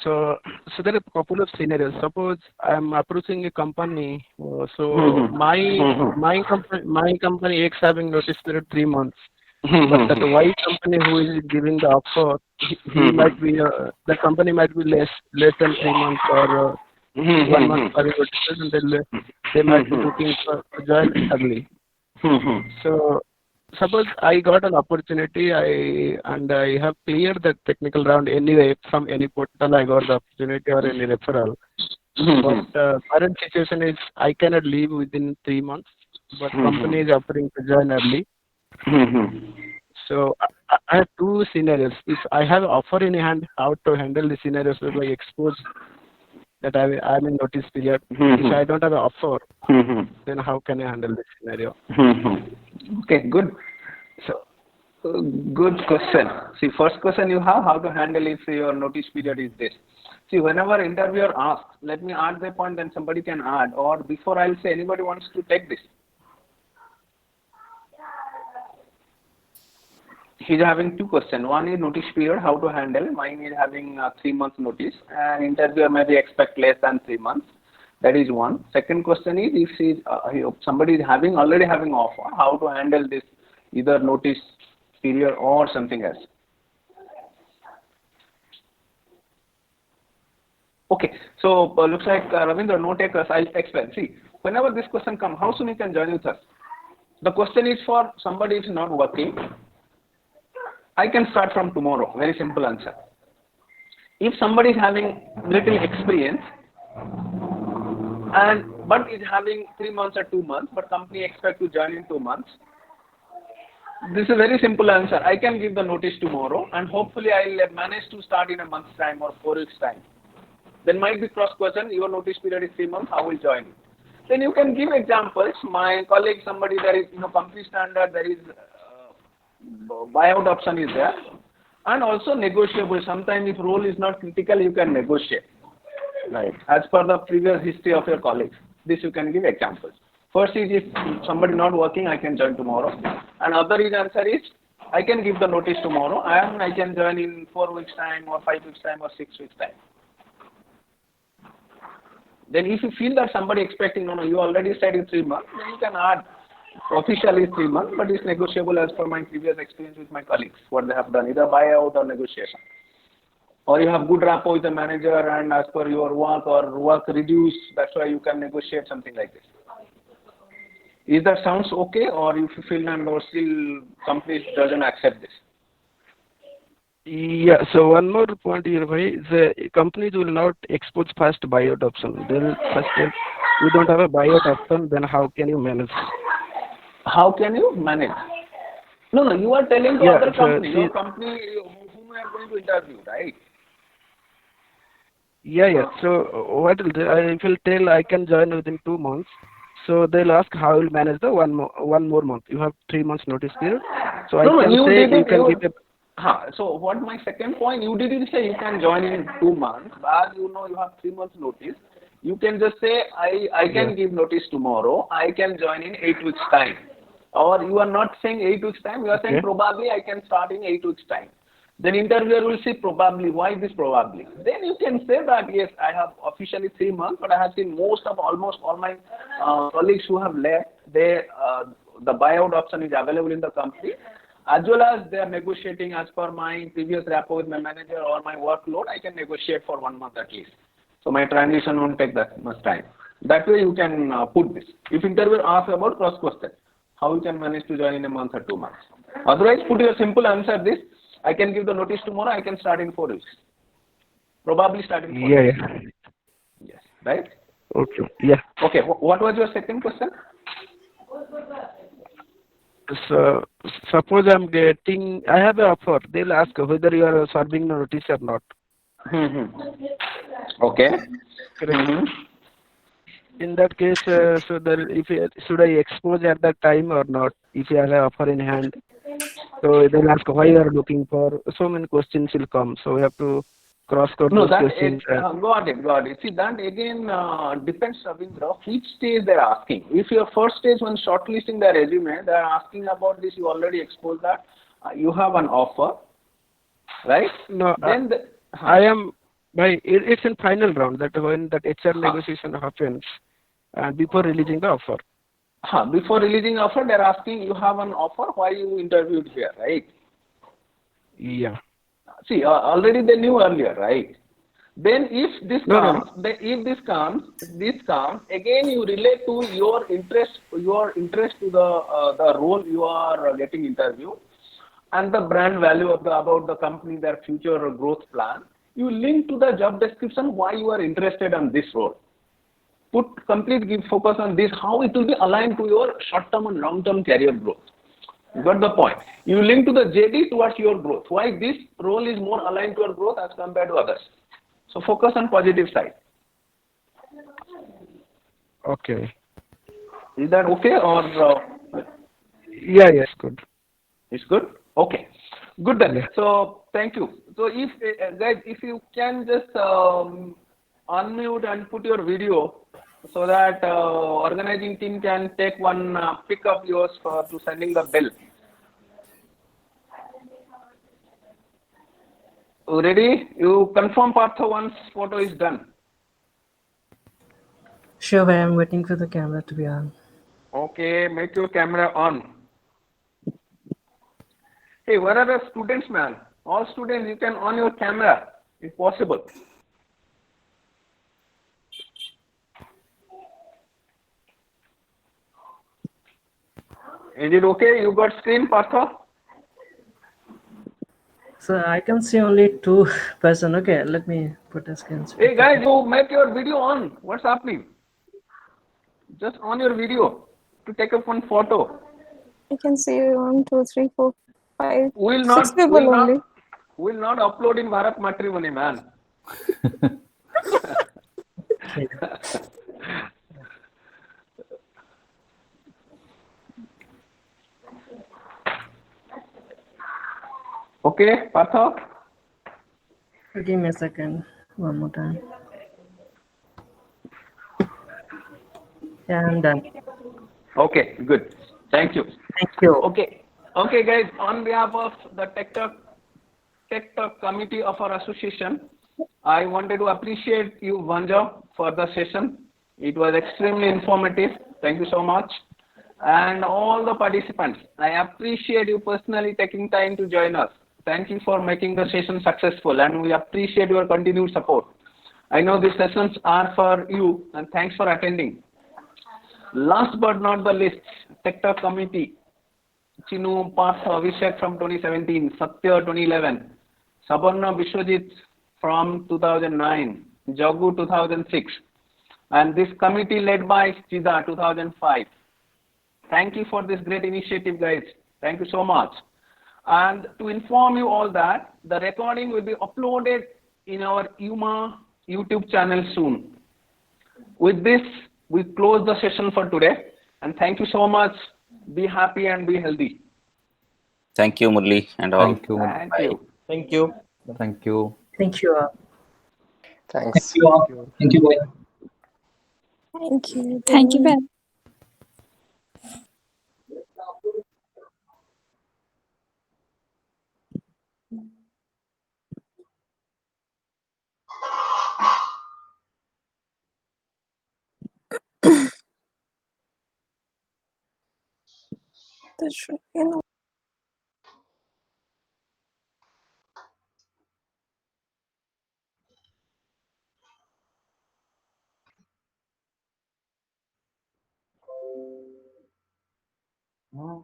So there are a couple of scenarios. Suppose I'm approaching a company. My company X having notice period 3 months. But that Y company who is giving the offer, he might be the company might be less than 3 months or 1 month for notice, and then they might be looking for join early. So suppose I got an opportunity, I have cleared the technical round anyway from any portal. I got the opportunity or any referral. But current situation is I cannot leave within 3 months, but company is offering to join early. So I have two scenarios. If I have offer in hand, how to handle the scenarios where I expose that I'm in notice period. If I don't have an offer, then how can I handle this scenario? Okay, good. So, good question. See, first question you have, how to handle if your notice period is this. See, whenever interviewer asks, let me add the point, then somebody can add, or before I'll say anybody wants to take this. He's having two questions. One is notice period, how to handle. Mine is having 3 months notice, and interviewer maybe expect less than 3 months. That is one. Second question is if somebody is already having offer, how to handle this either notice period or something else. Okay, so looks like Ravindra, no takers. I'll explain. See, whenever this question comes, how soon you can join with us? The question is for somebody who is not working. I can start from tomorrow. Very simple answer. If somebody is having little experience but is having 3 months or 2 months, but company expect to join in 2 months, this is a very simple answer. I can give the notice tomorrow, and hopefully I'll manage to start in a month's time or 4 weeks time. Then might be cross question. Your notice period is 3 months. How will join? Then you can give examples. My colleague, somebody there is company standard. There is buyout option is there, and also negotiable. Sometimes if role is not critical, you can negotiate. Right. As per the previous history of your colleagues, this you can give examples. First is if somebody not working, I can join tomorrow. And other answer is I can give the notice tomorrow and I can join in 4 weeks time or 5 weeks time or 6 weeks time. Then if you feel that somebody expecting, no, you already said in 3 months, then you can add officially 3 months, but it's negotiable as per my previous experience with my colleagues, what they have done, either buyout or negotiation. Or you have good rapport with the manager and as per your work or work reduced, that's why you can negotiate something like this. Is that sounds okay, or if you feel that or still company doesn't accept this? Yeah, so one more point here, the companies will not expose first buyout option. They will first tell, we don't have a buyout option, then how can you manage? How can you manage? No, you are telling to other company, your company whom you are going to interview, right? Yeah. So what I will tell I can join within 2 months. So they'll ask how you'll manage the one more month. You have 3 months notice period. So I can say you can give a. So what my second point, you didn't say you can join in 2 months, but you have 3 months notice. You can just say I can give notice tomorrow. I can join in 8 weeks time. Or you are not saying 8 weeks time. You are saying probably I can start in 8 weeks time. Then interviewer will say probably. Why this probably? Then you can say that yes, I have officially 3 months, but I have seen almost all my colleagues who have left. The buyout option is available in the company, as well as they are negotiating as per my previous rapport with my manager or my workload. I can negotiate for 1 month at least. So my transition won't take that much time. That way you can put this. If interviewer asks about cross question, how you can manage to join in a month or 2 months. Otherwise, put your simple answer this. I can give the notice tomorrow. I can start in 4 weeks. Probably start in 4 weeks. Yeah. Yes. Right? Okay. Yeah. Okay. What was your second question? So suppose I have an offer. They'll ask whether you are serving notice or not. Okay. Correct. In that case, so that if should I expose at that time or not? If you have an offer in hand, so they'll ask why you are looking for. So many questions will come. So we have to cross-code No, those that questions. got it. See, that again depends, Ravindra, which stage they're asking. If your first stage when shortlisting the resume, they're asking about this, you already exposed that, you have an offer, right? No, Then I am it's in final round that when that HR negotiation happens, and before releasing the offer. Before releasing offer, they're asking you have an offer, why you interviewed here, right? Yeah. See, already they knew earlier, right? Then if this No. if this comes, again you relate to your interest to the role you are getting interview, and the brand value of about the company, their future growth plan. You link to the job description why you are interested in this role. Put complete focus on this, how it will be aligned to your short-term and long-term career growth. You got the point. You link to the JD towards your growth. Why this role is more aligned to your growth as compared to others. So focus on positive side. Okay. Is that okay or? Yeah, yes, good. It's good? Okay. Good then. Yeah. So thank you. So if guys, if you can just unmute and put your video so that organizing team can take one pick up yours to sending the bill. Ready? You confirm Partha once photo is done. Sure, I am waiting for the camera to be on. Okay, make your camera on. Hey, where are the students, man? All students, you can on your camera if possible. Is it okay? You got screen, Partha? So I can see only 2 person. Okay, let me put a screen. Hey guys, you make your video on. What's happening? Just on your video to take up one photo. I can see 1, 2, 3, 4, 5, We'll 6 not people only. upload in Bharat Matrimony, man. Okay, Partha? Give me a second. One more time. Yeah, I'm done. Okay, good. Thank you. Thank you. Okay, guys. On behalf of the Tech Talk committee of our association, I wanted to appreciate you, Vanja, for the session. It was extremely informative. Thank you so much. And all the participants, I appreciate you personally taking time to join us. Thank you for making the session successful, and we appreciate your continued support. I know these sessions are for you, and thanks for attending. Last but not the least, Tech Talk committee, Chinu, Partha, Abhishek from 2017, Satya 2011, Sabarna Vishwajit from 2009, Jagu 2006, and this committee led by Chida 2005. Thank you for this great initiative, guys. Thank you so much. And to inform you all that the recording will be uploaded in our UMA YouTube channel soon. With this, we close the session for today. And thank you so much. Be happy and be healthy. Thank you, Murli and all. Thank you. Thank you. Thank you. Thank you. Thank you. Thanks. Thank you, boy. Thank you. Thank you, Ben. That's true. You know. Mm.